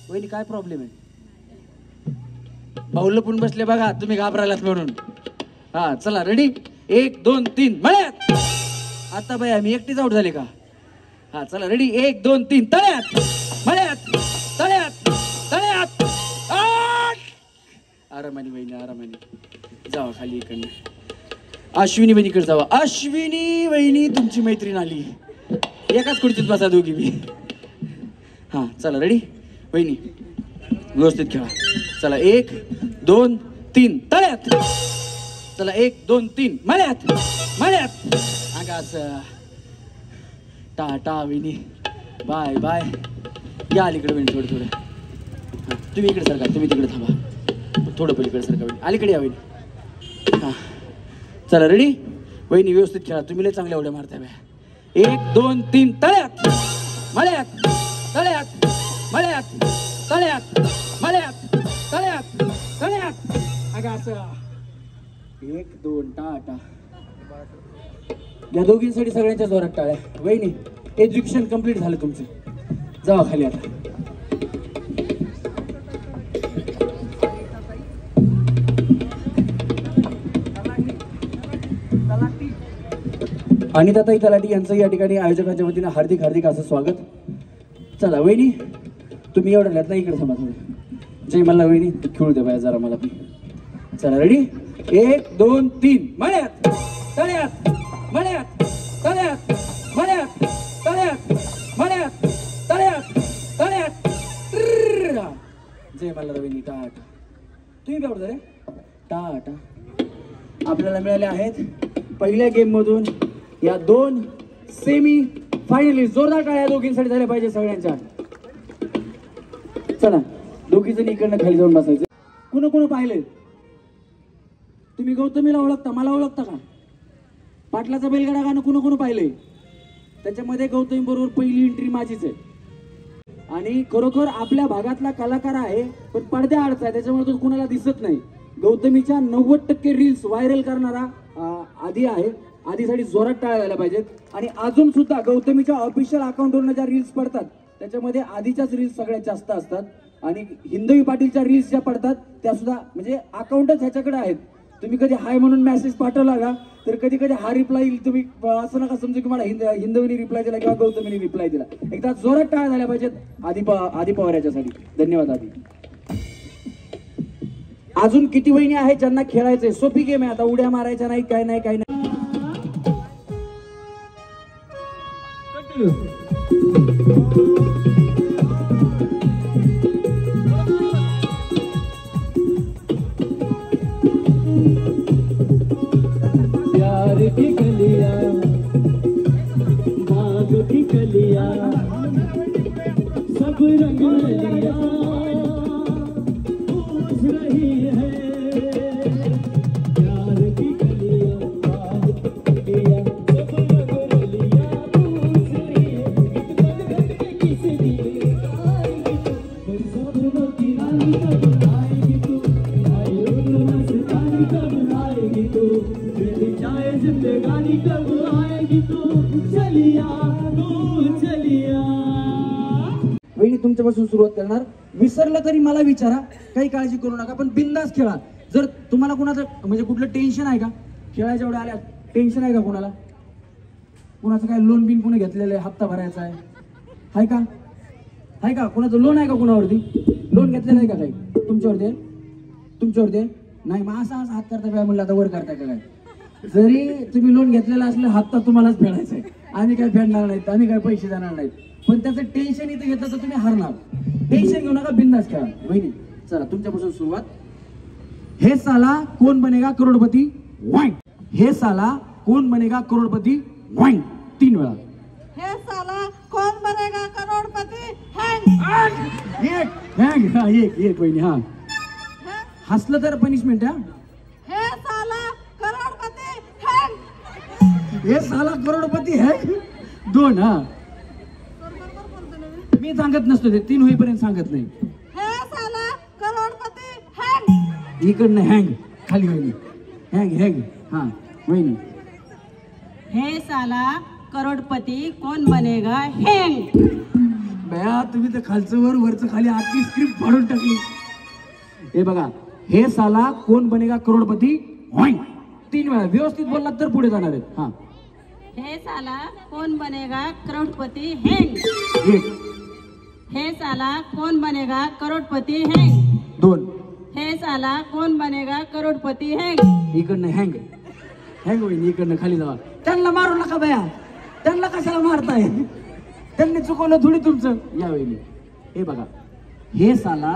S1: वहिनी काय प्रॉब्लेम आहे? भाऊ लपून बसले बघा, तुम्ही घाबरालात म्हणून. हा चला रेडी, 1 2 3 मळ्यात. आता बाई मी एकटीच आउट झाले का? हा चला रेडी, 1 2 3 तळ्यात, मळ्यात, तळ्यात, तळ्यात. आरामानी वहिनी, आरामानी जावा खाली इकडनं. अश्विनी वहिनीकडे जावा. अश्विनी वहिनी तुमची मैत्रीण आली. एकाच खुर्चीत बसा दोघी बी. हा चला रेडी वहिनी, व्यवस्थित खेळा. चला 1 2 3 तळ्यात. चला 1 2 3 मळ्यात, मळ्यात. आगास टाटा वहिनी, बाय बाय. या अलीकडे वहिनी थोडं. हां तुम्ही इकडे सरका, तुम्ही तिकडे थांबा. थोडं पलीकडे सरका वहिनी, अलीकडे या वहिनी. हां चला रेडी वहिनी, व्यवस्थित खेळा. तुम्ही लय चांगल्या उड्या मारताय बाय. 1 2 3 तळ्यात, मळ्यात, तळ्यात, मळ्यात, तळ्यात, मळ्यात, तळ्यात, तळ्यात. आगास 1 2 टाटा. या दोघींसाठी सगळ्यांच्या जोरात टाळ्या. वहिनी एज्युकेशन कम्प्लीट झालं तुमचं, जावा खाली आता. अनिताताई तलाठी यांचं या ठिकाणी आयोजकांच्या वतीने हार्दिक हार्दिक असं स्वागत. चला वहिनी तुम्ही एवढं ना इकडे थांबा थोडं. जय मला वहिनी खेळू द्या बाया जरा मला पण. चला रेडी, 1 2 3 मळ्यात, तळ्यात, मळ्यात, तळ्यात, मळ्यात, तळ्यात, मळ्यात, तळ्यात, तळ्यात. जय मला वहिनी टाटा. तुम्ही काय रे टाटा. आपल्याला मिळाले आहेत पहिल्या गेम मधून या 2 सेमी फायनलिस्ट. जोरदार टाळ्या दोघींसाठी झाल्या पाहिजे सगळ्यांच्या. चला दोघी जण इकडनं खाली जाऊन बसायचं. कुणा पाहिले? तुम्ही गौतमीला ओळखता, मला ओळखता का? पाटलाचा बैलगाडा गाणं कुणा पाहिलंय? त्याच्यामध्ये गौतमी बरोबर पहिली एंट्री माझीच आहे. आणि खरोखर आपल्या भागातला कलाकार आहे, पण पडद्या आडचा आहे, त्याच्यामुळे तो कुणाला दिसत नाही. गौतमीच्या 90% रील्स व्हायरल करणारा आधी आहे. आधीसाठी जोरात टाळ्या झाल्या पाहिजेत. आणि अजून सुद्धा गौतमीच्या ऑफिशियल अकाउंटवरून ज्या रील्स पडतात त्याच्यामध्ये आधीच्याच रील्स सगळ्यात जास्त असतात. आणि हिंदवी पाटीलच्या रील्स ज्या पडतात त्या सुद्धा म्हणजे अकाउंटच ह्याच्याकडे आहेत. तुम्ही कधी हाय म्हणून मेसेज पाठवला का तर कधी कधी हा रिप्लाय येईल. तुम्ही असं नका समजू की मला हिंदवीने रिप्लाय दिला किंवा गौतमीने रिप्लाय दिला. एकदा जोरात टाळ्या झाल्या पाहिजेत आधी पवार याच्यासाठी. धन्यवाद आधी. अजून किती वहिनी आहेत ज्यांना खेळायचंय? सोपी गेम आहे. आता उड्या मारायच्या नाही, काय नाही, काय नाही.
S4: प्यार की गलियां, बाग की गलियां, सब रंग लिया पूछ रही है. प्यार की गलियां, बाग की गलियां, सब रंग लिया पूछ रही है. किस दिन आएगी तू, बरसातों की रानी कब आएगी तू, भाई मस्तानी कब आएगी तू, जाए जिंदगानी कब आएगी तू, चलिया तू चलिया.
S1: वहिनी तुमच्यापासून सुरुवात करणार. विसरलं तरी मला विचारा, काही काळजी करू नका, पण बिंदास खेळा. जर तुम्हाला कुणाचं म्हणजे कुठलं टेन्शन आहे का खेळायच्या एवढ्या आल्या? टेन्शन आहे का कुणाला? कुणाचं काय लोन बिन कुणी घेतलेलं आहे, हप्ता भरायचा आहे? आहे का? आहे का? कुणाचं लोन आहे का? कुणावरती लोन घेतलेलं आहे का? काही तुमच्यावरती आहे? तुमच्यावरती आहे? नाही. मग असा हात करता काय म्हणलं, आता वर करताय का काय? जरी तुम्ही लोन घेतलेला असलं, हप्ता तुम्हालाच फेडायचा आहे. आम्ही काय फेडणार नाहीत, आम्ही काय पैसे देणार नाहीत. पण त्याचं टेन्शन इथं घेतलं तर तुम्ही हरणार. टेन्शन घेऊ नका, बिंदास खेळा. वहिनी चला तुमच्यापासून सुरुवात. हे साला कोण बनेगा करोडपती वाईन. हे साला कोण बनेगा करोडपती वाईन. 3 वेळा.
S2: हे साला कोण बनेगा करोडपती हँग.
S1: एक वहिनी. हा हसलं तर पनिशमेंट. हा
S2: हे साला करोडपती हँग.
S1: हे साला करोडपती है 2. हा मी सांगत नसतो ते 3 होईपर्यंत सांगत नाही.
S2: हे साला करोडपती हँग.
S1: इकडनं हँग खाली वहिनी. हँग. हा वहिनी.
S2: हे साला करोडपती कोण बनेगा हँग.
S1: बया तुम्ही तर खालचं वर वरचं खाली आजची स्क्रिप्ट फाडून टाकली. हे बघा, हे साला कोण बनेगा करोडपती वाईन. 3 वेळा व्यवस्थित बोललात तर पुढे जाणार आहेत. हा
S2: हे साला कोण बनेगा करोडपती हँग.
S1: 1.
S2: हे साला कौन बनेगा करोड़पति हँग.
S1: 2.
S2: हे साला कौन बनेगा करोड़पति हँग.
S1: इकडनं हँग होईल. इकडनं खाली जावा. त्यांना मारू नका बया. त्यांना कशाला मारताय? त्यांनी चुकवलं थोडी तुमचं. या वेळी हे बघा, हे साला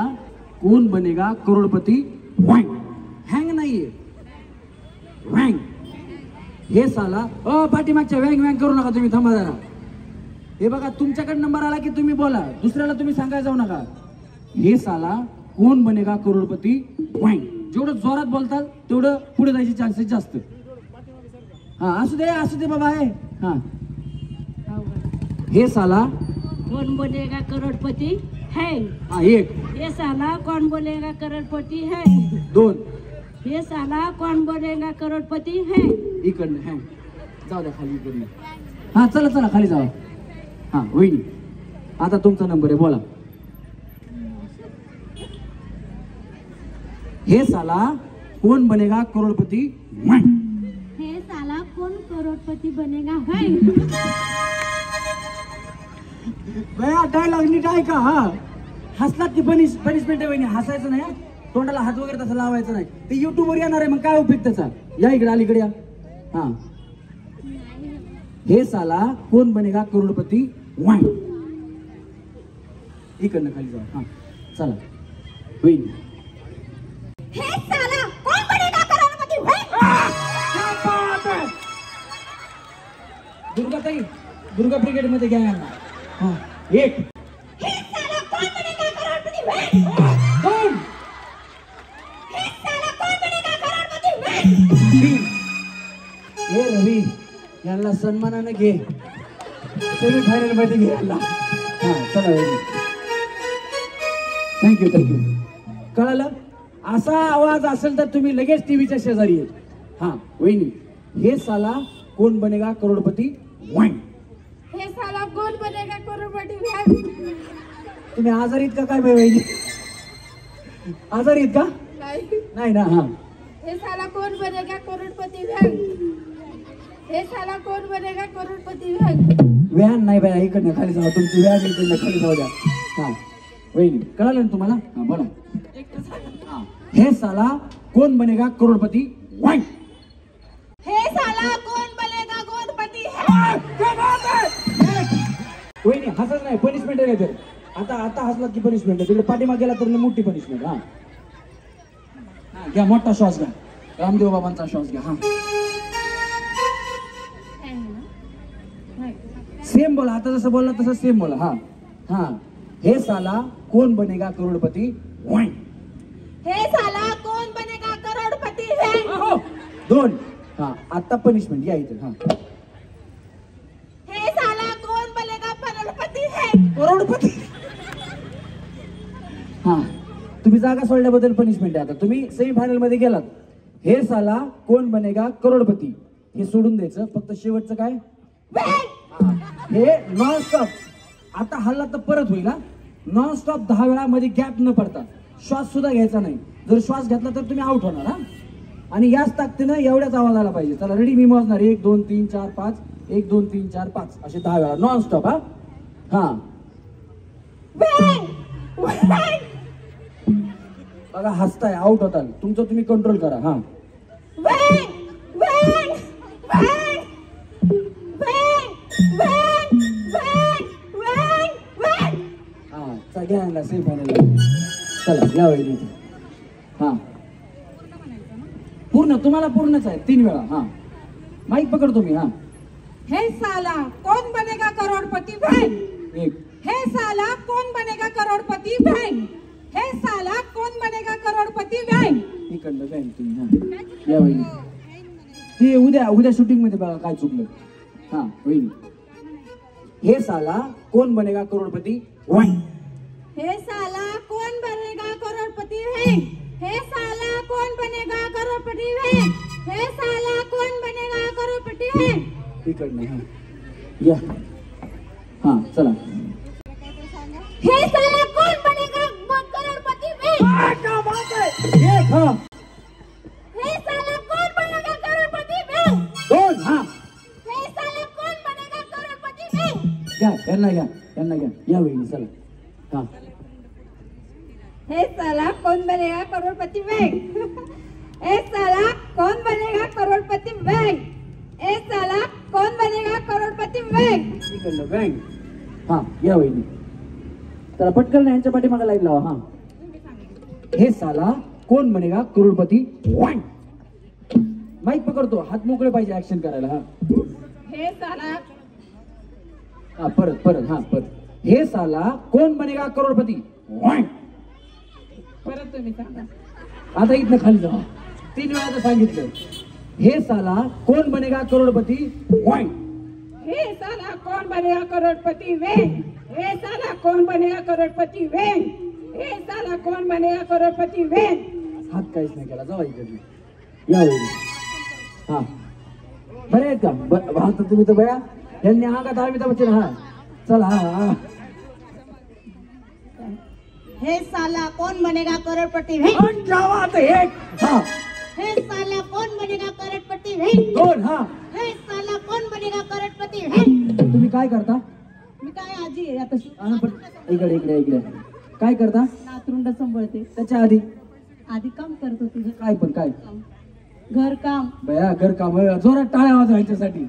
S1: कोण बनेगा करोडपती वाईन. हँग नाहीये, वँग. हे साला पाठीमागच्या वँग करू नका तुम्ही. थांबा जरा. हे बघा, तुमच्याकडे नंबर आला की तुम्ही बोला, दुसऱ्याला तुम्ही सांगायला जाऊ नका. हे साला कोण बनेगा करोडपती वाईन. जेवढं जोरात बोलतात तेवढं पुढे जायचे चान्सेस जास्त. हा असू दे बाबा. आहे हा. हे साला
S2: कौन बनेगा करोड़पति हँग.
S1: हा 1.
S2: ये साला कौन बनेगा करोड़पति हँग.
S1: 2.
S2: ये साला कौन बनेगा करोड़पति हँग.
S1: इकडनं हँग. जाऊ द्या खाली. इकडनं. हा चला खाली जावा. हा वहिनी आता तुमचा नंबर आहे, बोला. हे साला कौन बनेगा करोड़पति वाईन.
S2: हे साला कौन करोड़पति बनेगा हँग.
S1: बया डायलॉग नीट आहे का? हा हसलात की पनिशमेंट आहे वहिनी. हसायचं नाही, तोंडाला हात वगैरे तसं लावायचं नाही. ते युट्यूब वर येणार आहे, मग काय उपयोग त्याचा? या इकडे, अलीकडे या. हा हे साला कौन बनेगा करोड़पति वाईन. इकडनं खाली जाऊ. हा चला वहिनी.
S2: हे साला कौन बनेगा करोड़पति हँग.
S1: दुर्गा ब्रिगेड मध्ये घ्या यांना. हा 1.
S2: हे साला कौन बनेगा करोड़पति हँग.
S1: 2.
S2: हे साला कौन बनेगा करोड़पति हँग.
S1: 3. हे रवी यांना सन्मानाने घे, सेमी फायनल मध्ये घे यांना. हा चला थँक्यू. कळालं? असा आवाज असेल तर तुम्ही लगेच टीव्हीच्या शेजारी येत. हा वहिनी, हे साला कौन बनेगा करोड़पति वाईन.
S7: हे साला कौन बनेगा करोड़पति हँग.
S1: तुम्ही आजारी आहेत का काय वहिनी? आजारी आहेत का? नाही ना. हा
S7: हे साला कौन बनेगा करोड़पति हँग. हे साला कोण बनेगा करोडपती व्हॅन.
S1: व्हॅन नाही बाया, इकडनं खाली जाऊ, तुमची व्हॅन इकडनं खाली जाऊ द्या. हा वहिनी कळालं ना तुम्हाला? हा बोला. हा. हे साला कोण बनेगा करोडपती व्हॅन.
S2: हे साला कोण बनेगा करोडपती
S1: वहिनी हसत नाही, पनिशमेंट आहे तर. आता हसलात की पनिशमेंट आहे, तिकडे पाठीमाग गेला तर मोठी पनिशमेंट. हा घ्या, मोठा श्वास घ्या, रामदेव बाबांचा श्वास घ्या. हा सेम बोला, आता जसं बोलला तसं सेम बोला. हा हा. हे साला कोण बनेगा करोडपती व्हॅन.
S2: हे साला कोण बनेगा करोडपती व्हॅन.
S1: 2. हा आता पनिशमेंट या इथे. हा
S2: हे साला कोण बनेगा करोडपती व्हॅन.
S1: करोडपती. हा तुम्ही जागा सोडल्याबद्दल पनिशमेंट आहे. आता तुम्ही सेमीफायनल मध्ये गेलात. हे साला कोण बनेगा करोडपती हे सोडून द्यायचं, फक्त शेवटचं काय हे नॉन स्टॉप. आता हल्ला तर परत होईल. नॉन स्टॉप 10 वेळा, मध्ये गॅप न पडता. श्वास सुद्धा घ्यायचा नाही. जर श्वास घेतला तर तुम्ही आउट होणार. हा आणि याच ताकदीनं एवढ्याच आवाज आला पाहिजे. चला रेडी, मी मोजणार 1 2 3 4 5 1 2 3 4 5 असे 10 वेळा नॉन स्टॉप. हा हा बघा हसताय, आउट होताल. तुमचं तुम्ही कंट्रोल करा. हा हा घ्या सेमीफायनल. चला या वेळी. हा पूर्ण तुम्हाला पूर्णच आहे 3 वेळा. हा माईक पकडतो मी. हा
S6: हे साला कोण बनेगा करोडपती व्हॅन.
S1: 1.
S6: हे साला कोण बनेगा करोडपती व्हॅन. हे साला कोण बनेगा करोडपती व्हॅन.
S1: इकडलं बँक तुम्ही. हा या वहिनी, ते उद्या शूटिंग मध्ये बघा काय चुकलं. हा वहिनी, हे साला कोण बनेगा करोडपती व्हॅन.
S2: हे साला कोण बनेगा करोडपती व्हॅन. हे साला कोण बनेगा करोडपती व्हॅन. हे साला कोण बनेगा करोडपती व्हॅन.
S1: इकडनं. हा या. हा चला.
S2: हे साला कोण बनेगा करोडपती व्हॅन.
S1: क्या बात है. 1. हा
S2: हे साला कोण बनेगा करोडपती व्हॅन.
S1: 2. हा
S2: हे साला कोण बनेगा करोडपती व्हॅन.
S1: घ्या, यांना घ्या या वहिनी. चला. हा
S2: हे साला कौन बनेगा करोड़पति बैंक. ए साला कौन बनेगा करोड़पति बैंक. ए साला कौन बनेगा करोड़पति बैंक.
S1: इकडलं बँक. हा या वहिनी. चला पटकन यांच्या पाठीमागे लाईन लावा. हा हे साला कोण बनेगा करोडपती व्हॅन. माईक पकडतो, हात मोकळे पाहिजे ऍक्शन करायला. हा
S2: हे साला.
S1: हा परत. हा परत. हे साला कोण बनेगा करोडपती व्हॅन.
S6: परत तुम्ही सांगा.
S1: आता इथनं खाली जावा. 3 वेळा तर सांगितलं. हे साला कोण बनेगा करोडपती व्हॅन.
S6: हे साला कौन बनेगा करोड़पति व्हॅन. हे साला कौन बनेगा करोड़पति व्हॅन. हे साला कौन बनेगा करोड़पति व्हॅन.
S1: हात काहीच नाही केला. जावा इकडे या वहिनी. हा बरे आहेत का? आता तुम्ही तर बया यांनी अंगात अमिताभ बच्चन. हा चला. हा
S2: हे साला कौन बनेगा करोड़पति बैंक.
S1: हा
S2: हे साला कौन बनेगा करोड़पति बैंक.
S1: 2. हा
S2: हे साला कौन बनेगा करोड़पति बैंक.
S1: तुम्ही काय करता?
S2: मी काय आजी आहे आता.
S1: इकडे काय करता?
S2: नातरुंड सांभाळते.
S1: त्याच्या आधी
S2: काम करतो तुझं.
S1: काय पण काय
S2: घर काम.
S1: बया घर काम. जोरात टाळ्या वाजवा ह्याच्यासाठी.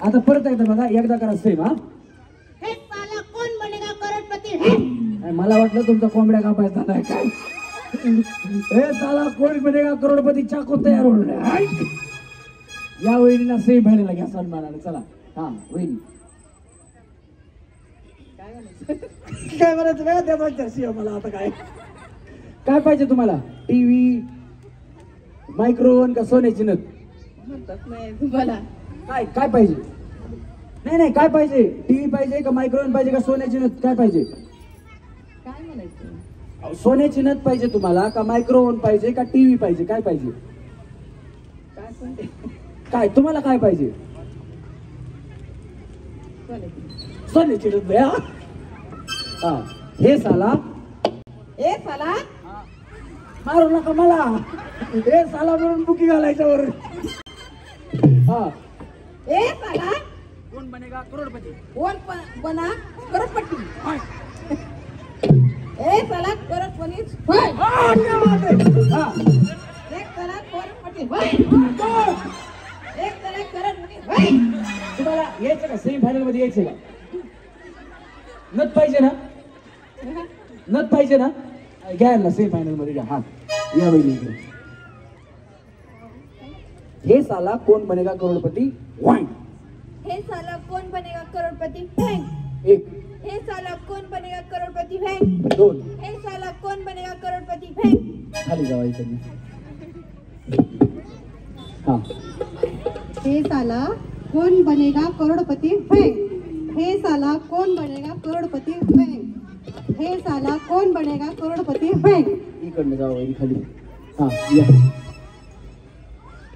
S1: आता परत एकदा बघा, एकदा करा सेम. हा
S2: हे साला कौन बनेगा करोड़पति बैंक.
S1: मला वाटलं तुमचा कोंबड्या कापायचा नाही काय. हे साला कोण बनेगा करोडपती चाकू तयार होणार. या वहिनीला सेम व्हायला घ्या सन्मानाने. चला. हा वहिनी काय म्हणायचं वेळ द्या मला. आता काय पाहिजे तुम्हाला? टीव्ही, मायक्रोवन का सोन्याची नथ.
S6: तुम्हाला
S1: काय पाहिजे? नाही काय पाहिजे? टीव्ही पाहिजे का मायक्रोवन पाहिजे का सोन्याची नथ? काय पाहिजे?
S6: काय म्हणायचं?
S1: सोन्याची नथ पाहिजे तुम्हाला का मायक्रोवन पाहिजे का टीव्ही पाहिजे? काय पाहिजे? काय तुम्हाला काय पाहिजे? सोन्याची नथ भया. हा हे साला मारू नका मला. हे साला म्हणून बुकी घालायच्यावर. हा
S2: ए साला
S1: कौन बनेगा करोड़पति
S2: बना करोड़पति ए साला करोड़पति
S1: क्या बात है हाँ
S2: एक साला करोड़पति एक साला करोड़पति
S1: तुम्हाला यायचं का सेमी फायनल मध्ये यायचं का नत पाहिजे ना नत पाहिजे ना घ्या ना सेमी फायनल मध्ये घ्या हा या वहिनी इकडे हे साला कौन बनेगा करोड़पति वन
S2: हे साला कौन बनेगा करोड़पति बैंक
S1: एक
S2: हे साला कौन बनेगा करोड़पति बैंक
S1: दोन
S2: हे साला कौन बनेगा करोड़पति बैंक
S1: खाली जावा इकडनं हा
S2: हे साला कौन बनेगा करोड़पति बैंक हे साला कौन बनेगा करोड़पति बैंक हे साला कौन बनेगा करोड़पति बैंक
S1: इकडनं जावा वहिनी खाली हा या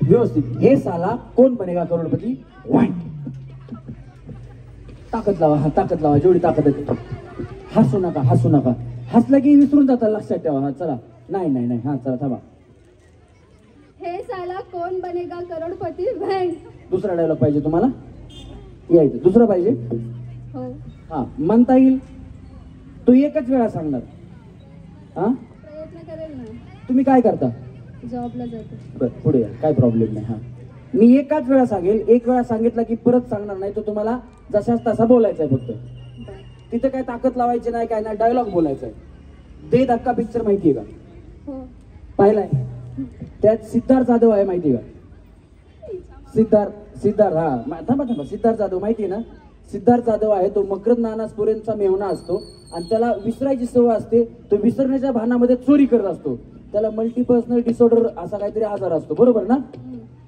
S1: व्यवस्थित हे साला कौन बनेगा करोड़पति वन ताकद लावा हा ताकद लावा जेवढी ताकद आहे हसू नका हसलं की विसरून जाता लक्षात ठेवा हा चला नाही हा चला थांबा
S7: हे साला कौन बनेगा करोड़पति बैंक
S1: दुसरा डायलॉग पाहिजे तुम्हाला यायचं दुसरं पाहिजे
S7: हो
S1: हा म्हणता येईल तो एकच वेळा सांगणार हा
S7: प्रयत्न करेल ना
S1: तुम्ही काय करता
S7: जॉबला जाते
S1: बरं पुढे या काय प्रॉब्लेम नाही हा मी एकाच वेळा सांगेल एक वेळा सांगितलं की परत सांगणार नाही तर तुम्हाला जशाच तसा बोलायचं आहे फक्त तिथे काय ताकद लावायची नाही काय नाही डायलॉग बोलायचा आहे दे धक्का पिक्चर माहितीये का
S7: हो
S1: पाहिलाय त्यात सिद्धार्थ जाधव आहे माहितीये का सिद्धार्थ हा थांबा सिद्धार्थ जाधव माहितीये ना सिद्धार्थ जाधव आहे तो मकरंद नानासपुरेंचा मेहुणा असतो आणि त्याला विसरायची सवय असते तो विसरण्याच्या भानामध्ये चोरी करत असतो त्याला मल्टीपर्सनल डिसऑर्डर असा काहीतरी आजार असतो बरोबर ना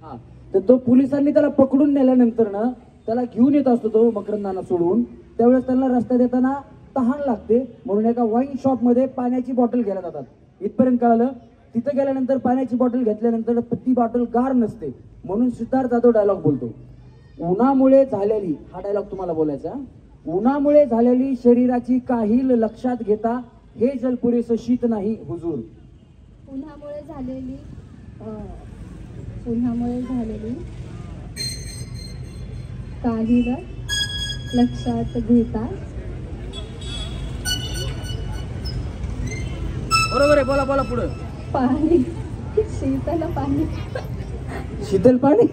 S1: हा तर तो पोलिसांनी त्याला पकडून नेल्यानंतर ना त्याला घेऊन येत असतो तो मकरंद नाना सोडून त्यावेळेस त्यांना रस्त्यात येताना तहान लागते म्हणून एका वाईन शॉप मध्ये पाण्याची बॉटल घ्यायला जातात इथपर्यंत कळालं तिथे गेल्यानंतर पाण्याची बॉटल घेतल्यानंतर ती बॉटल गार नसते म्हणून सिद्धार्थ जाधव डायलॉग बोलतो उन्हामुळे झालेली हा डायलॉग तुम्हाला बोलायचा उन्हामुळे झालेली शरीराची काहील लक्षात घेता हे जल पुरेसं शीत नाही हुजूर
S7: उन्हामुळे झालेली काही लक्षात घेता
S1: बरोबर आहे बोला पुढे
S7: पाणी शीतल पाणी
S1: शीतल पाणी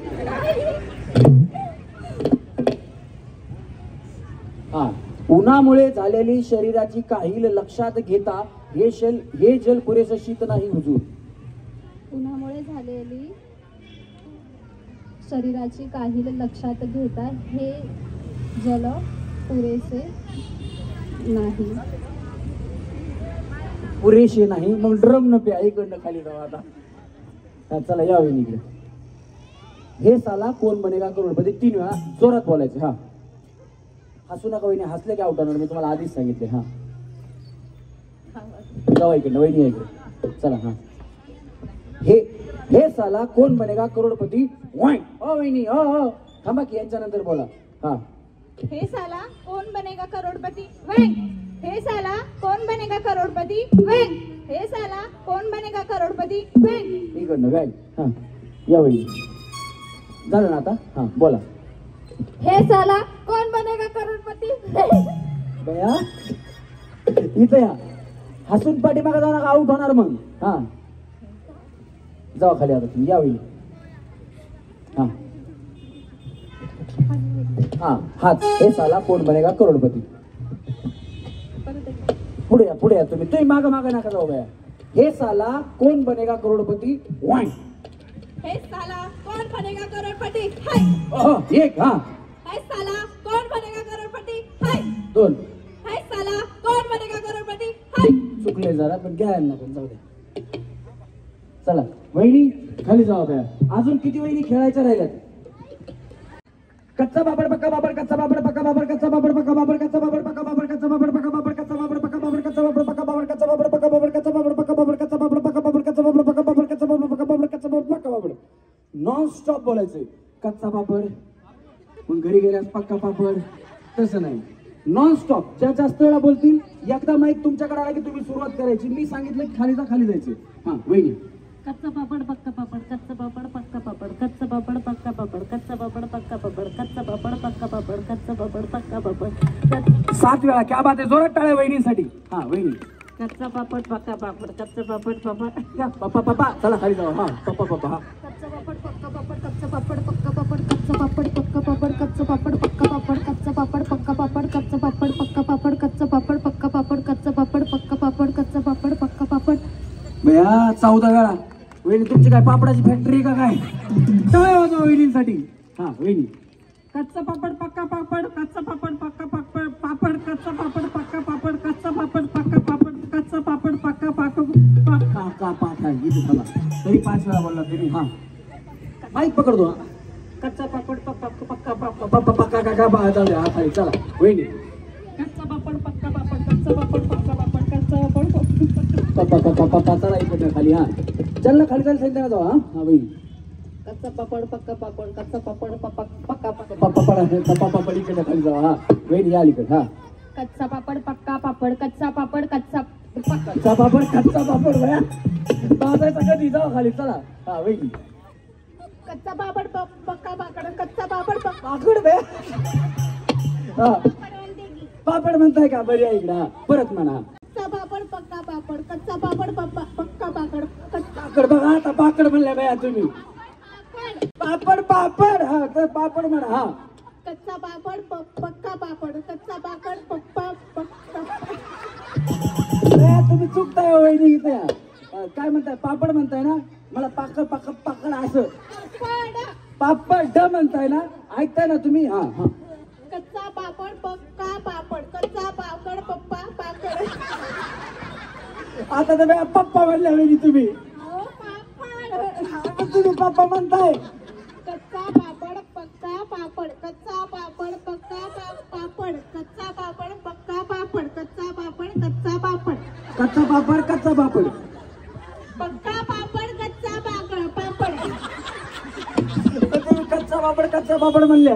S1: हा उन्हामुळे झालेली शरीराची काहील लक्षात घेता हे जल पुरेसं शीत नाही हुजूर
S7: उन्हामुळे झालेली शरीराची काहील लक्षात घेता हे जल पुरेसे
S1: नाही मग ड्रम न प्या इकडनं खाली जावा आता हा, चला या इकडे हे साला कोण बनेगा करोडपती 3 वेळा जोरात बोलायचं हा हसू नका वहिनी हसले की आउट होणार मी तुम्हाला आधीच सांगितले हा जावा इकडनं वहिनी इकडे चला हा हे साला कोण बनेगा करोडपती वाईन ओ वहिनी ओ थांबा की यांच्यानंतर बोला हा
S2: हे साला कौन बनेगा करोड़पति बैंक हे साला कौन बनेगा करोड़पति बैंक हे साला कौन बनेगा करोड़पति बैंक
S1: इकडनं काय हा या वहिनी झालं ना आता हा बोला
S2: हे साला कौन बनेगा करोड़पति
S1: बया इथं या हसून पाठीमागे जाऊ नका आउट होणार मग हा जावा खाली आता तुम्ही या वहिनी हा हाच हे साला कोण बनेगा करोडपती पुढे या तुम्ही माग नका जाऊ बया हे साला कोण बनेगा करोडपती वन
S2: हे साला कौन बनेगा करोड़पति हाय
S1: एक हा
S2: हे साला कौन बनेगा करोड़पति हाय
S1: 2
S2: हे साला कौन बनेगा करोड़पति हाय
S1: चुकले जरा पण घ्या ना पण जाऊ द्या चला वहिनी खाली जावा बया अजून किती वहिनी खेळायच्या राहिल्यात कच्चा बाबर पक्का बाबर कच्चा बाबर पक्का बाबर कच्चा बाबर पक्का बाबर कच्चा बाबर पक्का बाबर कच्चा बाबर पक्का बाबर कच्चा बाबर पक्का बाबर कच्चा बाबर पक्का बाबर कच्चा बाबर पक्का बाबर कच्चा बाबर पक्का बाबर कच्चा बाबर पक्का बाबर कच्चा बाबर पक्का बाबर कच्चा बाबर पक्का बाबर कच्चा बाबर पक्का बाबर नॉन स्टॉप बोलायचंय कच्चा बाबर पण घरी गेल्यास पक्का पापड तसं नाही नॉन स्टॉप ज्या जास्त वेळा बोलतील एकदा माईक तुमच्याकडे आला की तुम्ही सुरुवात करायची मी सांगितलं की खाली जायचं हा वहिनी
S11: कच्चा पापड पक्का पापड कच्चा पापड पक्का पापड कच्चा पापड पक्का पापड कच्चा पापड पक्का
S3: पापड कच्चा पापड पक्का पापड कच्चा पापड पक्का पापड
S1: 7 वेळा. क्या बात आहे, जोरात टाळ्या वहिनीसाठी. हा वहिनी.
S3: कच्चा पापड पक्का पापड कच्चा पापड पापड
S1: पप्पा पप्पा चला खाली जाऊ. हा पप्पा पप्पा. हा
S7: कच्चा पापड पक्का पापड कच्चा पापड पक्का पापड कच्चा पापड पक्का पापड कच्चा पापड पक्का पापड कच्चा पापड पक्का पापड कच्चा पापड पक्का पापड कच्चा पापड पक्का पापड कच्चा पापड पक्का पापड कच्चा पापड पक्का पापड.
S1: भैया 14 वेळा. वहिनी तुमची काय पापडाची फॅक्टरी का काय? टाळ्या वाजवा वहिनींसाठी. हा वहिनी.
S3: कच्चा पापड पक्का पापड कच्चा पापड पक्का पापड पापड कच्चा पापड पक्का पापड कच्चा पापड पक्का पापड कच्चा पापड पक्का पापड
S1: का पाठ आहे इथे थांबा. तरी 5 वेळा बोलला तुम्ही. हा माईक पकडतो. हा
S3: कच्चा पापड पक्का पक्का पापड
S1: पप्पा पक्का काका बा जाऊ द्या. हा खाली चला वहिनी.
S3: कच्चा पापड पक्का पापड कच्चा पापड पक्का पापड कच्चा पापड
S1: पप्पा पप्पा पप्पा चला इकडे खाली. हा चल ना खाली सांगितलं ना जाऊ. हा हा वहिनी.
S3: कच्चा पापड पक्का पापड कच्चा पापड पक्का पक्का
S1: पप्पा पप्पा इकडे खाली जाऊ. हा वहिनी या इकडे. हा
S7: कच्चा पापड पक्का पापड कच्चा पापड कच्चा
S1: कच्चा पापड कच्चा पापड भया बाजायचा कधी जाऊ खाली चला. हा वहिनी.
S7: कच्चा पापड पक्का पापड कच्चा पापड
S1: पापड भया. हा पापड म्हणताय का? बरी आहे इकडे. हा परत म्हणा.
S7: कच्चा पापड पक्का पापड कच्चा पापड पक्का पापड
S1: पापड बघा आता पापड म्हणले भया तुम्ही. पापड पापड. हा तर पापड म्हणा. हा
S7: कच्चा पापड पक्का पापड कच्चा पापड पप्पा
S1: तुम्ही चुकताय वहिनी इथे. काय म्हणताय? पापड म्हणताय ना? मला पाकड पाकड पाकड असं पापड म्हणताय ना? ऐकताय ना तुम्ही? हा हा.
S7: कच्चा पापड पक्का पापड कच्चा पापड पप्पा पापड.
S1: आता तर पप्पा म्हणल्या वहिनी तुम्ही. तुम्ही पप्पा म्हणताय.
S7: कच्चा पापड पक्का पापड कच्चा पापड पक्का पापड कच्चा पापड पक्का पापड कच्चा पापड कच्चा पापड
S1: कच्चा पापड कच्चा पापड
S7: पक्का पापड कच्चा पापड पापड.
S1: तुम्ही कच्चा पापड म्हणल्या.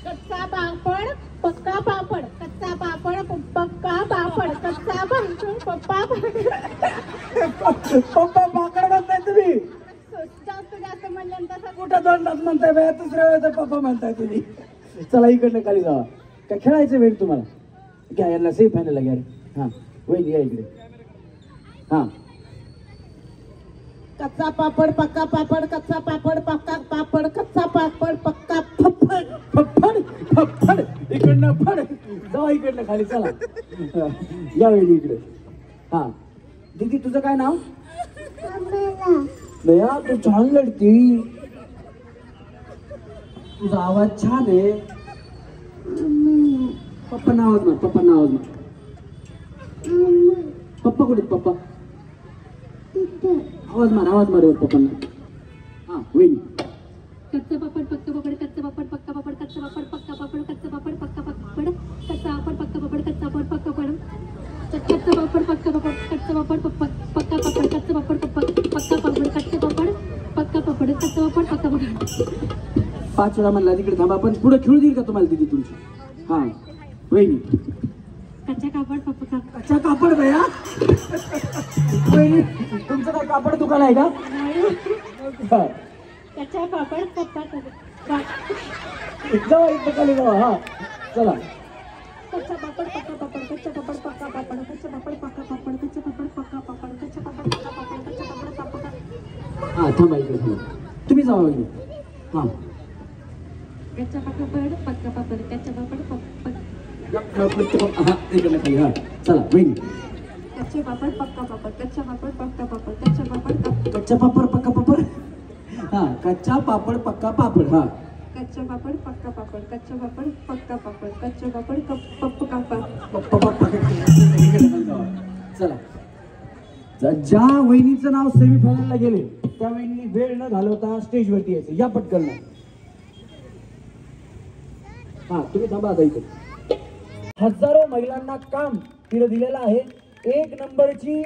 S7: कच्चा पापड पक्का पापड कच्चा पापड पक्का पापड कच्चा पापड पप्पा
S1: पप्पा पाकड म्हणताय तुम्ही.
S7: जास्त म्हणल्यानंतर
S1: कुठं दोनदाच म्हणताय बाया, दुसऱ्या वेळेस पप्पा म्हणताय तुम्ही. चला इकडनं खाली जावा. काय खेळायचं वेळ तुम्हाला? घ्या यांना सेफ फायनल घ्या. हा वहिनी या इकडे. हा
S3: कच्चा पापड पक्का पापड कच्चा पापड पक्का पापड कच्चा पापड पक्का फप्पड
S1: फप्पड फप्पड. इकडनं फड जावा इकडनं खाली. चला या वहिनी इकडे. हा दीदी तुझं काय नाव? भैया तू छान लढती. तुझा आवाज छान आहे. पप्पा नावाज मार. पप्पा नावाज मार. पप्पा कुठे? पप्पा आवाज मार पप्पांना. हा वहिनी.
S7: कच्चा पापड पक्का पापड कच्चा पापड पक्का पापड कच्चा पापड पक्का पापड कच्चा पापड पक्का पापड कच्चा पापड पक्का पापड कच्चा पापड पक्का पापड कच्चा पापड पक्का पापड कच्चा पापड पक्का पापड कच्चा पापड पक्का पापड कच्चा पापड पक्का पापड कच्चा पापड पक्का पापड.
S1: 5 वेळा म्हणला. तिकडे थांबा. पण पुढे खेळू देईल का तुम्हाला दीदी तुमची? हा वहिनी.
S7: कच्चा कापड पप्पा
S1: अच्छा कापड भैया. वहिनी तुमचं काय कापड दुकान आहे का? हा.
S7: कच्चा पापड पप्पा
S1: जावा इकडे खाली जावा. हा चला.
S7: कच्चा पापड पक्का पापड कच्चा पापड पक्का पापड कच्चा पापड पक्का पापड कच्चा पापड पक्का पापड कच्चा पापड पक्का पापड कच्चा पापड पापड.
S1: हा थांबा इकडे थांबा. तुम्ही जावा वहिनी. हा
S7: कच्चा पापड पक्का पापड कच्चा पापड
S1: हा इकडे खाली. हा चला वहिनी.
S7: कच्चे पापड पक्का पापड कच्चा पापड पक्का पापड कच्चा पापड
S1: कच्चा पापड पक्का पापड. हा कच्चा पापड पक्का पापड. हा
S7: कच्चा पापड पक्का पापड कच्चा पापड पक्का पापड कच्चा पापड पप्पा
S1: चला. ज्या वहिनीचं नाव सेमीफायनलला गेले त्या वहिनी वेळ न घालवता स्टेजवरती यायचं. या पटकन. हा तुम्ही थांबा आता इथे. हजारो महिलांना काम तिने दिलेलं आहे. 1 नंबरची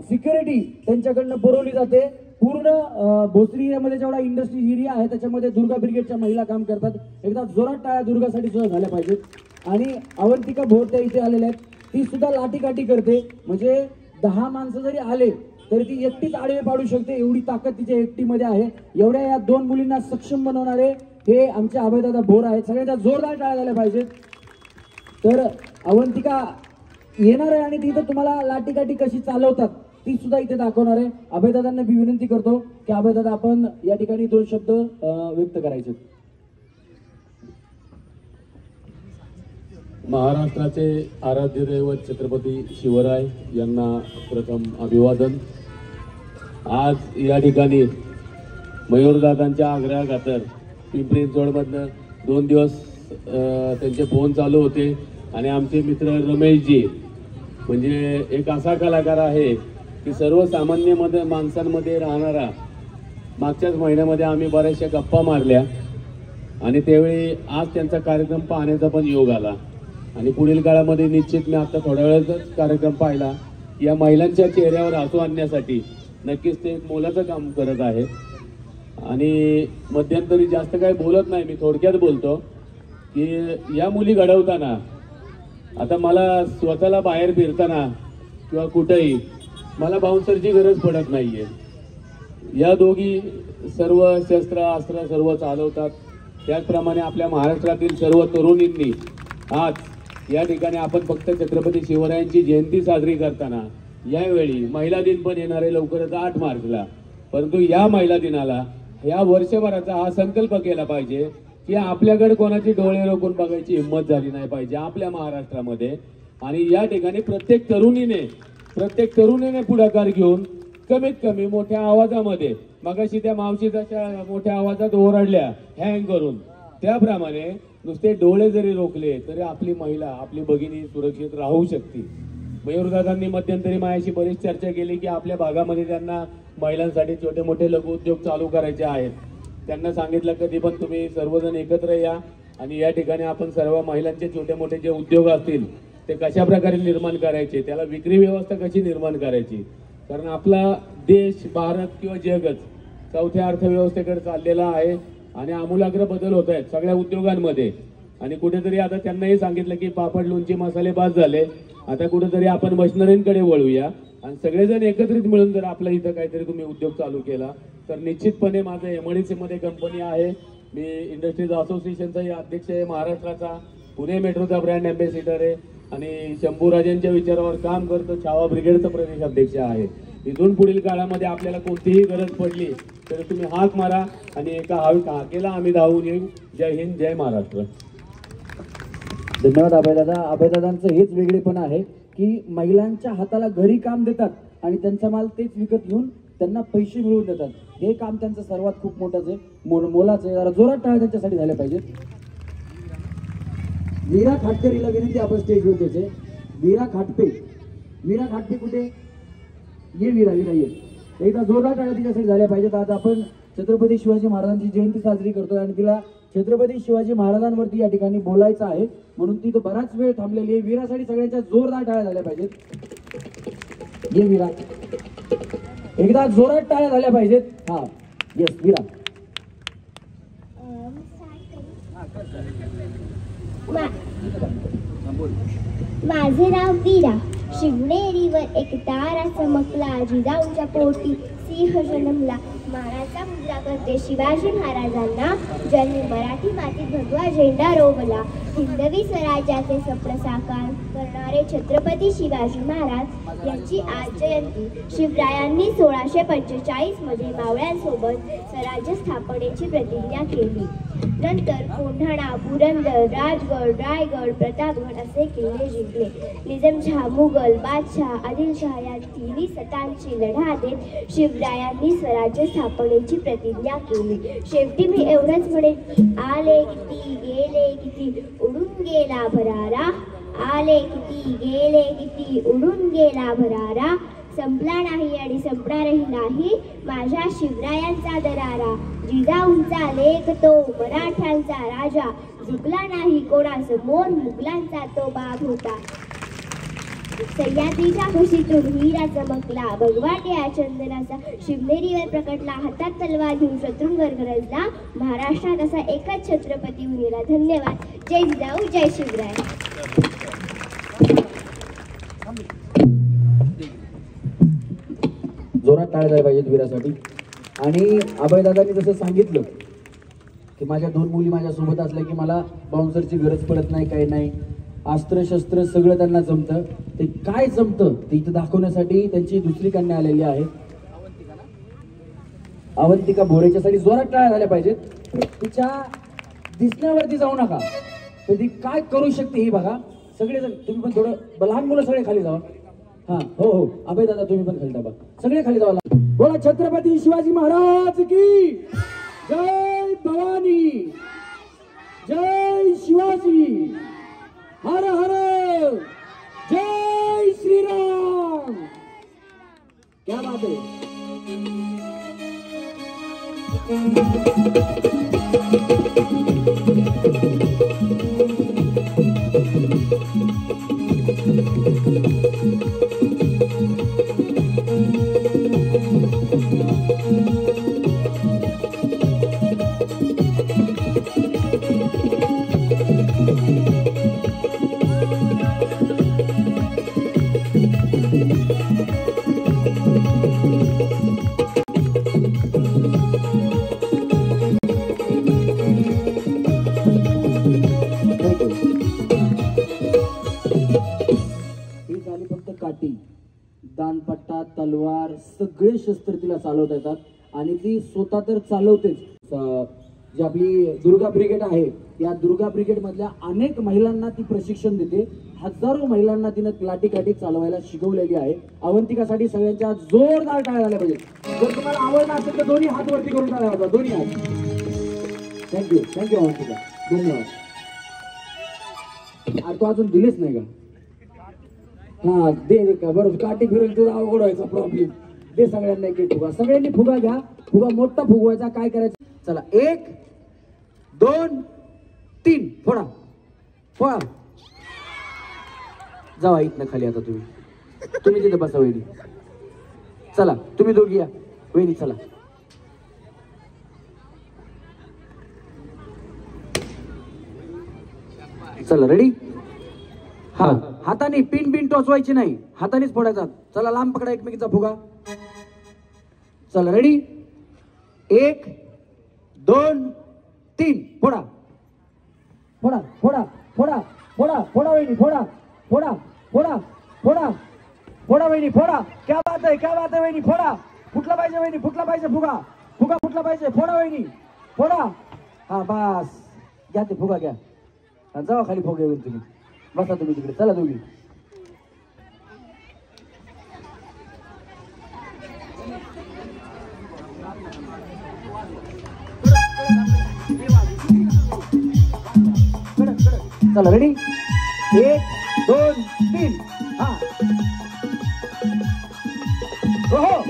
S1: सिक्युरिटी त्यांच्याकडनं पुरवली जाते. पूर्ण भोसरी एरियामध्ये जेवढा इंडस्ट्री एरिया आहे त्याच्यामध्ये दुर्गा ब्रिगेडच्या महिला काम करतात. एकदा जोरात टाळ्या दुर्गासाठी सुद्धा झाल्या पाहिजेत. आणि अवंतिका भोर त्या इथे आलेल्या आहेत. ती सुद्धा लाठीकाठी करते. म्हणजे 10 माणसं जरी आले तरी ती एकटीच आडवे पाडू शकते, एवढी ताकद तिच्या एकटीमध्ये आहे. एवढ्या या 2 मुलींना सक्षम बनवणारे हे आमचे अभयदादा भोर आहेत. सगळ्यांच्या जोरदार टाळ्या झाल्या पाहिजेत. तर अवंतिका येणार आहे आणि तिथं तुम्हाला लाटीकाठी कशी चालवतात ती सुद्धा इथे दाखवणार आहे. अभयदादांना मी विनंती करतो की अभयदादा आपण या ठिकाणी 2 शब्द व्यक्त करायचे.
S11: महाराष्ट्राचे आराध्य दैवत छत्रपती शिवराय यांना प्रथम अभिवादन. आज या ठिकाणी मयूरदादांच्या आग्रहाखातर पिंपरी चिंचवडमधनं 2 दिवस त्यांचे फोन चालू होते आणि आमचे मित्र रमेशजी म्हणजे एक असा कलाकार आहे की सर्वसामान्य माणसांमध्ये राहणारा. मागच्याच महिन्यामध्ये आम्ही बऱ्याचशा गप्पा मारल्या आणि त्यावेळी आज त्यांचा कार्यक्रम पाहण्याचा पण योग आला आणि पुढील काळामध्ये निश्चित मी आता थोड्या वेळातच कार्यक्रम पाहिला. या महिलांच्या चेहऱ्यावर हसू आणण्यासाठी नक्कीच ते एक मोलाचं काम करत आहे. आणि मध्यंतरी जास्त काही बोलत नाही, मी थोडक्यात बोलतो की या मुली घडवताना आता मला स्वतःला बाहेर फिरताना किंवा कुठेही मला बाउन्सरची गरज पडत नाहीये. या दोघी सर्व शस्त्र अस्त्र सर्व चालवतात. त्याचप्रमाणे आपल्या महाराष्ट्रातील सर्व तरुणींनी आज या ठिकाणी आपण फक्त छत्रपती शिवरायांची जयंती साजरी करताना यावेळी महिला दिन पण येणार आहे लवकरच 8 मार्चला. परंतु या महिला दिनाला या वर्षभराचा हा संकल्प केला पाहिजे की आपल्याकडे कोणाची डोळे रोखून बघायची हिंमत झाली नाही पाहिजे आपल्या महाराष्ट्रामध्ये. आणि या ठिकाणी प्रत्येक तरुणीने पुढाकार घेऊन कमीत कमी मोठ्या आवाजामध्ये, मगाशी त्या मावशीच्या मोठ्या आवाजात ओरडल्या हँग करून, त्याप्रमाणे नुसते डोळे जरी रोखले तरी आपली महिला आपली भगिनी सुरक्षित राहू शकते. मयूरदादांनी मध्यंतरी माझ्याशी बरीच चर्चा केली की आपल्या भागामध्ये त्यांना महिलांसाठी छोटे मोठे लघु उद्योग चालू करायचे आहेत. त्यांना सांगितलं कधी पण तुम्ही सर्वजण एकत्र या आणि या ठिकाणी आपण सर्व महिलांचे छोटे मोठे जे उद्योग असतील ते कशा प्रकारे निर्माण करायचे, त्याला विक्री व्यवस्था कशी निर्माण करायची. कारण आपला देश भारत किंवा जगच 4थ्या अर्थव्यवस्थेकडे चाललेला आहे आणि आमूलाग्र बदल होत आहेत सगळ्या उद्योगांमध्ये. आणि कुठेतरी आता त्यांनाही सांगितलं की पापड लोणचे मसाले बाद झाले, आता कुठेतरी आपण मशिनरींकडे वळूया आणि सगळेजण एकत्रित मिळून जर आपल्या इथं काहीतरी तुम्ही उद्योग चालू केला तर निश्चितपणे माझं MIDC मध्ये कंपनी आहे. मी इंडस्ट्रीज असोसिएशनचाही अध्यक्ष आहे महाराष्ट्राचा, पुणे मेट्रोचा ब्रँड अँबॅसिडर आहे आणि शंभूराजांच्या विचारावर काम करतो, छावा ब्रिगेडचा प्रदेश अध्यक्ष आहे. इथून पुढील काळामध्ये आपल्याला कोणतीही गरज पडली तर तुम्ही हाक मारा आणि एका हाकेला आम्ही धावून येऊ. जय हिंद, जय महाराष्ट्र.
S1: धन्यवाद अभयदादा. अभयदादांचं हेच वेगळेपण आहे की महिलांच्या हाताला घरी काम देतात आणि त्यांचा माल तेच विकत घेऊन त्यांना पैसे मिळवून देतात. हे काम त्यांचं सर्वात खूप मोठंच आहे, मोलाचं आहे. जरा जोरात टाळ्या त्यांच्यासाठी झाल्या पाहिजेत. वीरा खाटकरीला विनंती आपण स्टेजवर त्याचे. वीरा खाटपे कुठे ये? वीरा ये. एकदा जोरदार टाळ्या तिच्यासाठी झाल्या पाहिजेत. आज आपण छत्रपती शिवाजी महाराजांची जयंती साजरी करतोय आणि तिला छत्रपती शिवाजी महाराजांवरती या ठिकाणी बोलायचं आहे म्हणून ती तो बराच वेळ थांबलेली आहे. वीरासाठी सगळ्यांच्या जोरदार टाळ्या झाल्या पाहिजेत. ये वीरा, एकदा जोरात टाळ्या झाल्या पाहिजेत. हा येस वीरा.
S12: माझे नाव वीरा. शिवनेरीवर एक तारा चमकला, जिजाऊच्या पोटी सिंह जन्मला. मानाचा मुद्रा करते शिवाजी महाराजांना, ज्यांनी मराठी मातीत भगवा झेंडा रोवला. हिंदवी स्वराज्याचे स्वप्न साकार करणारे छत्रपती शिवाजी महाराज यांची आज जयंती. शिवरायांनी 1645 मध्ये मावळ्यांसोबत स्वराज्य स्थापनेची प्रतिज्ञा केली. नंतर कोंढाणा, पुरंदर, राजगड, रायगड, प्रतापगड असे किल्ले जिंकले. निजामशाह, मुघल बादशाह, आदिलशाह या तिन्ही सत्तांची लढा देत शिवरायांनी स्वराज्य स्थापनेची प्रतिज्ञा केली. शेवटी मी एवढंच म्हणेन, आले किती गेले किती उडून गेला भरारा. आले किती गेले किती उडून गेला भरारा. संपला नाही आणि संपणारही नाही माझ्या शिवरायांचा दरारा. जिजाऊंचा लेख तो मराठ्यांचा राजा, झुकला नाही कोणासमोर मुघलांचा तो बाब होता. सह्याद्रीच्या कुशीतून हिरा चमकला, भगवाट्या चंदनाचा शिवनेरीवर प्रकटला. हातात तलवार घेऊन शत्रूंवर गरजला, महाराष्ट्रात असा एकच छत्रपती उरला. धन्यवाद. जय जिजाऊ, जय शिवराय.
S1: टाळ्या झाल्या पाहिजेत वीरासाठी. आणि अभयदादांनी जसं सांगितलं की माझ्या 2 मुली माझ्यासोबत असल्या की मला बाउन्सरची गरज पडत नाही, काही नाही. अस्त्र शस्त्र सगळं त्यांना जमतं. ते काय जमतं ते इथं दाखवण्यासाठी त्यांची दुसरी कन्या आलेली आहे, अवंतिका भोरेच्यासाठी जोरात टाळ्या झाल्या पाहिजेत. तिच्या दिसण्यावरती जाऊ नका, तर ती काय करू शकते ही बघा. सगळेजण तुम्ही पण थोडं, लहान मुलं सगळे खाली जावा. हा हो हो अभय दादा तुम्ही पण खाली जावा, सगळे खाली जावा. बोला छत्रपती शिवाजी महाराज की जय. भवानी जय. शिवाजी हर हर जय श्रीराम. क्या बात है. दानपट्टा, तलवार सगळे शस्त्र तिला चालवता येतात आणि ती स्वतः तर चालवतेच. जी आपली दुर्गा ब्रिगेड आहे, या दुर्गा ब्रिगेड मधल्या अनेक महिलांना ती प्रशिक्षण देते. हजारो महिलांना तिनं लाठी चालवायला शिकवलेली आहे. अवंतिकासाठी सगळ्यांच्या जोरदार टाळ्या झाल्या पाहिजे. जर तुम्हाला आवडला असेल तर दोन्ही हात वरती करून टाळ्या वाजवा, दोन्ही हात. थँक्यू थँक्यू अवंतिका, धन्यवाद. तो अजून दिलेच नाही का? हा दे का बरोबर. काठी फिरेल तुझा अवघड व्हायचा प्रॉब्लेम. दे सगळ्यांना एक फुगा. सगळ्यांनी फुगा घ्या. फुगा मोठा फुगवायचा. काय करायचं चला 1 2 3 फोडा फोडा. जावा इथनं खाली. आता तुम्ही तिथे बसा वहिनी. चला तुम्ही दोघी या वहिनी. चला चला रेडी. हा हाताने पिन टोचवायची नाही, हातानेच फोडायचा. चला लांब पकडा एकमेकीचा फुगा. चला रेडी 1 2 3 फोडा फोडा फोडा फोडा फोडा फोडा वहिनी फोडा फोडा फोडा फोडा फोडा वहिनी फोडा. क्या बात आहे, क्या बात आहे वहिनी. फोडा. फुटला पाहिजे वहिनी, फुटला पाहिजे फुगा. फुगा फुटला पाहिजे. फोडा वहिनी फोडा. हा बस घ्या ते फुगा घ्या. जावा खाली फुगा घेऊन तुम्ही. बसा तुम्ही तिकडे. चला दोघी. चला रेडी 1 2 3 हा हो.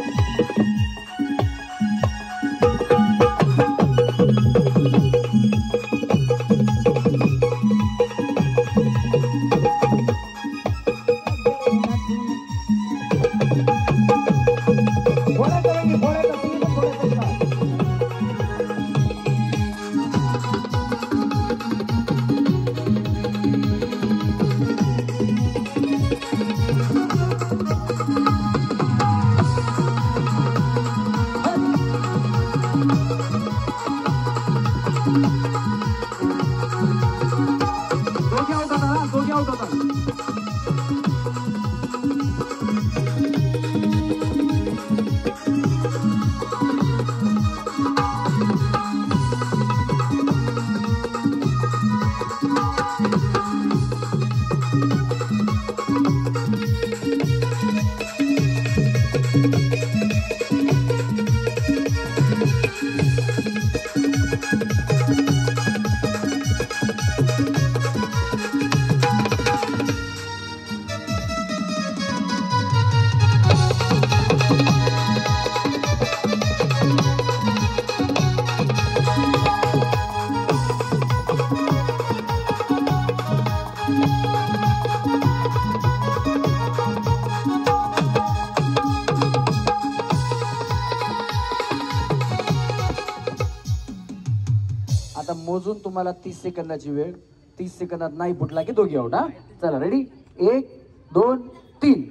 S1: आता मोजून तुम्हाला 30 सेकंदाची वेळ. 30 सेकंदात नाही फुटला की दोघी आउट. हा चला रेडी 1 2 3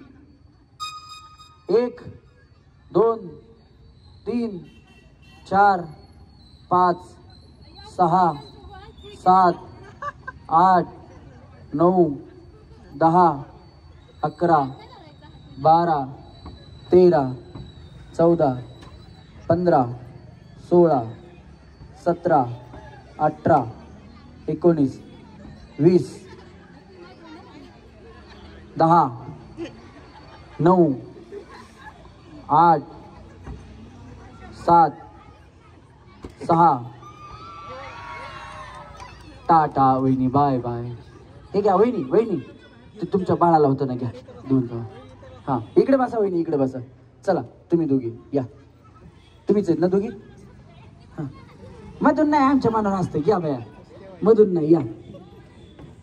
S1: 1 2 3 4 5 6 7 8 9 10 11 12 13 14 15 16 17 18 19 20 10 9 8 7 6 टाटा वहिनी बाय बाय. हे घ्या वहिनी वहिनी ते तुमच्या बाळाला होतं ना, घ्या देऊन जा. हां इकडे बसा वहिनी, इकडे बसा. चला तुम्ही दोघी या, तुम्हीच आहेत ना दोघी? हां मधून नाही, आमच्या मनावर असतं. या बाया मधून नाही, या.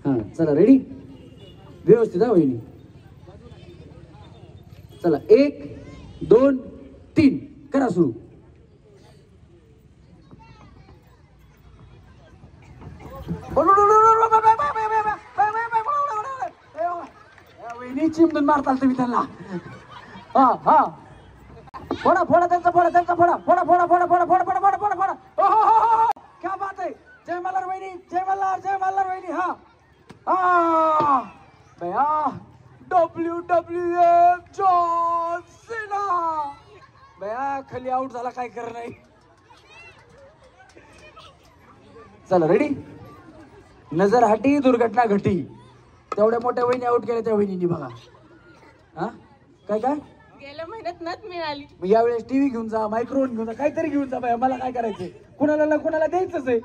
S1: हां चला रेडी, व्यवस्थित हा वहिनी. चला 1 2 3 करा सुरू. वहिनी चिमून मारताल तुम्ही त्यांना. हा हा फोडा फोडा त्यांचा, फोडा त्यांचा, फोडा फोडा फोडा फोडा फोडा फोडा फोडा फोडा फोडा फोडा. हो क्या बात आहे. जय मल्हार वहिनी, जय मल्हार, जय मल्हार वहिनी. हा हा बया WWF जॉन सीना बया खाली आउट झाला, काय कर नाही. चला रेडी, नजर हटी दुर्घटना घटी. तेवढ्या मोठ्या वहिनी आउट केल्या त्या वहिनी बघा. हा काय काय
S10: गेल्या महिन्यात नथ मिळाली.
S1: यावेळेस टीव्ही घेऊन जा, मायक्रोफोन घेऊन जा, काहीतरी घेऊन जा बाया. मला काय करायचंय, कुणाला ना कुणाला द्यायचंच आहे.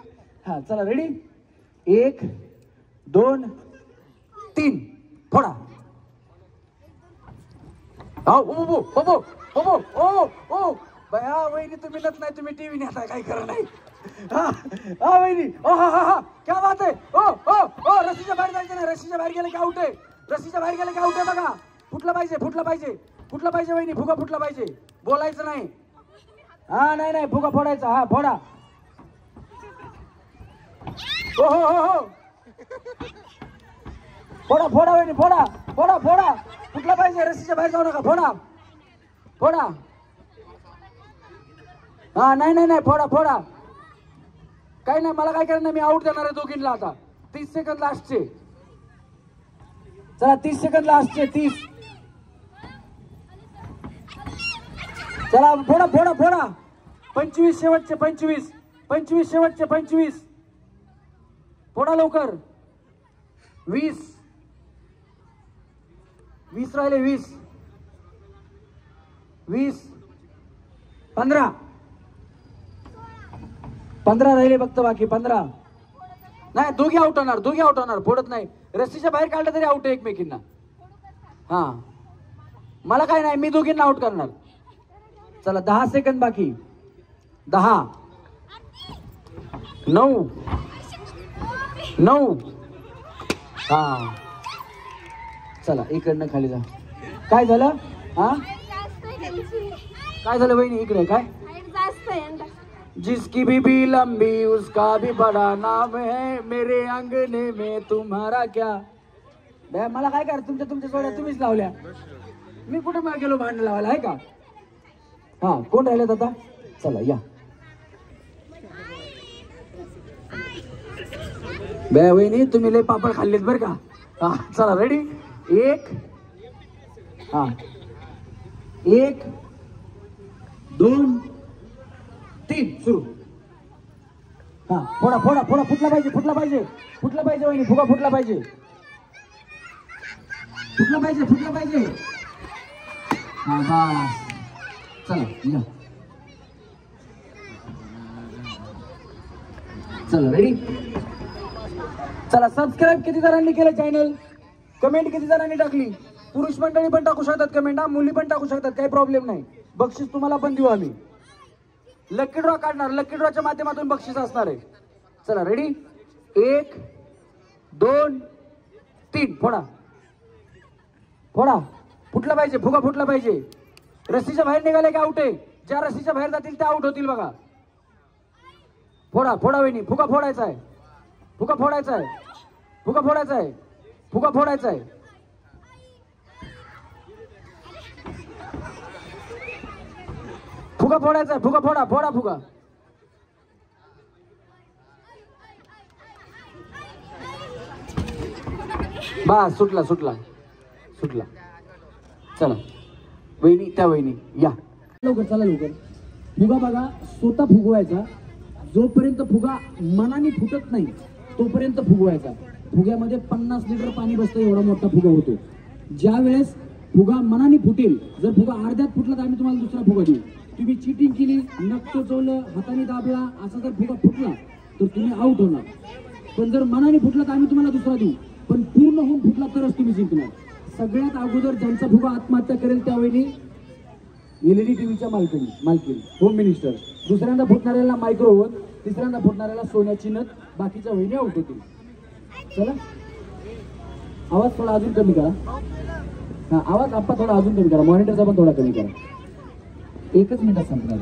S1: हा चला रेडी, 1 2 3 फोडा. ओ बया वहिनी तुम्ही नत नाही, तुम्ही टीव्ही नेता, काय करत नाही. हा वहिनी ओ हा क्या बात आहे. ओ रस्सीच्या बाहेर जायचं नाही, रस्सीच्या बाहेर गेलं की आउट आहे, रस्सीच्या बाहेर गेलं की आउट आहे बघा. फुटलं पाहिजे, फुटलं पाहिजे, फुटलं पाहिजे वहिनी, फुगा फुटला पाहिजे, बोलायचं नाही. हा नाही नाही फुगा फोडायचा. हा फोडा. हो फोडा फोडा वहिनी, फोडा फोडा फोडा, फुटला पाहिजे, रस्सीच्या बाहेर जाऊ नका, फोडा फोडा. हा नाही नाही नाही फोडा फोडा, काही नाही. मला काय करणार, मी आउट देणार आहे दोघींना. आता 30 सेकंद लास्टचे. चला 30 सेकंद लास्टचे, 30. चला फोडा फोडा फोडा. 25 शेवटचे, 25 25 शेवटचे, 25 फोडा लवकर. 20 20 राहिले, 20 20 15 15 राहिले फक्त बाकी. 15 नाही, दोघी आउट होणार, दोघी आउट होणार. फोडत नाही, रस्सीच्या बाहेर काढलं तरी आउट आहे एकमेकींना. हा मला काय नाही, मी दोघींना आउट करणार. चला 10 सेकंद बाकी. 10 9 9 हा चला इकडनं खाली जा. काय झालं? हा काय झालं वहिनी, इकडे काय? जिसकी भी लंबी उसका भी बड़ा नाम है, मेरे अंगने में तुम्हारा क्या. मला काय कर, तुमच्या जोड्या तुम्हीच लावल्या, मी कुठे मग गेलो भांडण लावायला, आहे का? हा कोण राहिलेत आता? चला या. बे वहिनी तुम्ही लय पापड खाल्लेत बर का. हा चला रेडी, 1 हा 1 2 3 सुरू. हा फोडा फोडा फोडा, फुटला पाहिजे, फुटला पाहिजे, फुटला पाहिजे वहिनी, फुगा फुटला पाहिजे, फुटला पाहिजे, फुटला पाहिजे. हा बस चला या. चला रेडी. चला सबस्क्राईब किती जणांनी केलं चॅनल, कमेंट किती जणांनी टाकली. पुरुष मंडळी पण टाकू शकतात कमेंट, हा मुली पण टाकू शकतात, काही प्रॉब्लेम नाही. बक्षीस तुम्हाला पण देऊ आम्ही. लकी ड्रॉ काढणार, लकी ड्रॉच्या माध्यमातून बक्षीस असणार आहे. चला रेडी, 1 2 3 फोडा फोडा. फुटला पाहिजे, फुगा फुटला पाहिजे. रस्सीच्या बाहेर निघाले की आउट आहे, ज्या रस्सीच्या बाहेर जातील त्या आउट होतील बघा. फोडा फोडा वहिनी, फुगा फोडायचा आहे, फुगा फोडायचा आहे, फुगा फोडायचा आहे, फुगा फोडायचा आहे. फुगा फोडायचा, फुगा फोडा, फोडा फुगा. बस सुटला सुटला सुटला. चला वहिनी, त्या वहिनी या लवकर, चला लवकर. फुगा बघा स्वतः फुगवायचा. जोपर्यंत फुगा मनाने फुटत नाही तोपर्यंत फुगवायचा. फुग्यामध्ये 50 लिटर पाणी बसतं, एवढा मोठा फुगा होतो. ज्या वेळेस फुगा मनाने फुटेल, जर फुगा अर्ध्यात फुटला तर आम्ही तुम्हाला दुसरा फुगा देऊ. तुम्ही चिटिंग केली, नख टोचवलं, हाताने दाबला, असा जर फुगा फुटला तर तुम्ही आउट होणार. पण जर मनाने फुटला तर आम्ही तुम्हाला दुसरा देऊ. पण पूर्ण होऊन फुटला तरच तुम्ही जिंकणार. सगळ्यात अगोदर ज्यांचा फुगा आत्महत्या करेल त्या वेळी LED टीव्हीच्या मालकीन होम मिनिस्टर. दुसऱ्यांदा फुटणाऱ्याला मायक्रोवन, तिसऱ्यांदा फुटणाऱ्याला सोन्याची नथ, बाकीच्या वहिनी आउट होतील. चला आवाज थोडा अजून कमी करा. हा आवाज आप्पा थोडा अजून कमी करा. मॉनिटरचा पण थोडा कमी करा. 1च मिनिटात संपणार.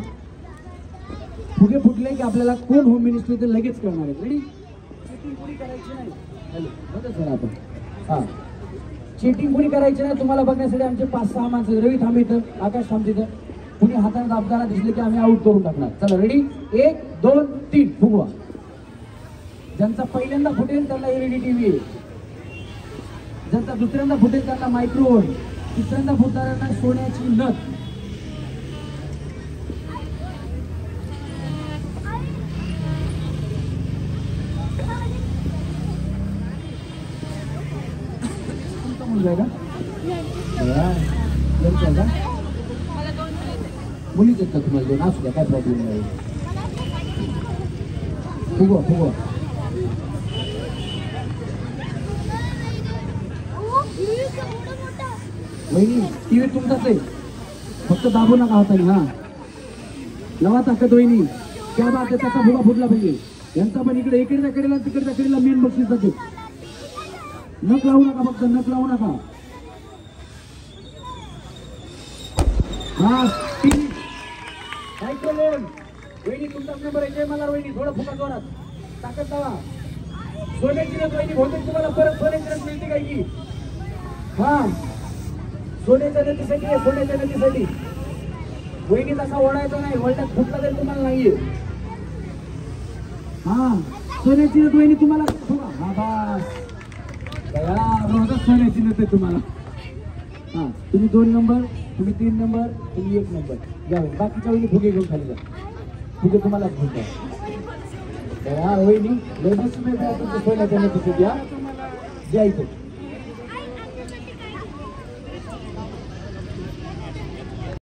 S1: फुगे फुटले की आपल्याला कोण होम मिनिस्टर ते लगेच करणार आहे. रेडी? चीटिंग कोणी करायची नाही. हॅलो सर आपण हा चीटिंग कोणी करायची नाही. तुम्हाला बघण्यासाठी आमचे 5-6 माणसं. रवी थांब इथं, आकाश थांब तिथं. कुणी हाताने दाबताना दिसले की आम्ही आउट करून टाकणार. चला रेडी? 1 2 3 फुगवा. ज्यांचा पहिल्यांदा फुटेल त्यांना LED टीव्ही, ज्यांचा दुसऱ्यांदा फुटेल त्यांना मायक्रोवन, तिसऱ्यांदा फुटणाऱ्यांना सोन्याची नथ. मुलीच आहेत का तुम्हाला दोन? असू द्या, काय प्रॉब्लेम नाही. फुगवा फुगवा. वहिनी टीव्ही तुमचाच आहे, फक्त दाबू नका हाताने. हा लवा ताकद वहिनी. क्या बात आहे. त्याचा फुगा फुटला पाहिजे. यांचा पण इकडे इकडच्या कडेला तिकडच्या कडेला मेन बक्षीस जाते. नख लावू नका, फक्त नख लावू नका. हा मायक्रोवन वहिनी तुमचाच नंबर आहे. जय मल्हार वहिनी. थोडं फुगा जोरात ताकद लावा. सोन्याची नथ वहिनी. बहुतेक तुम्हाला परत सोन्याची नथ मिळते काय की? हा सोन्याच्या नथीसाठी आहे, सोन्याच्या नथीसाठी. वहिनी तसा ओढायचा नाही, वळट्यात फुटला तरी तुम्हाला नाहीये. हा सोन्याची नथ वहिनी तुम्हाला फुगा. हा बस सोन्याची नथ आहे तुम्हाला. हा तुम्ही 2 नंबर, तुम्ही 3 नंबर, तुम्ही 1 नंबर घ्या. बाकीच्या वहिनी फुगे घेऊन खाली जा. फुगे तुम्हाला फुगा. वहिनी सोन्याच्या नथीसाठी द्या इथं.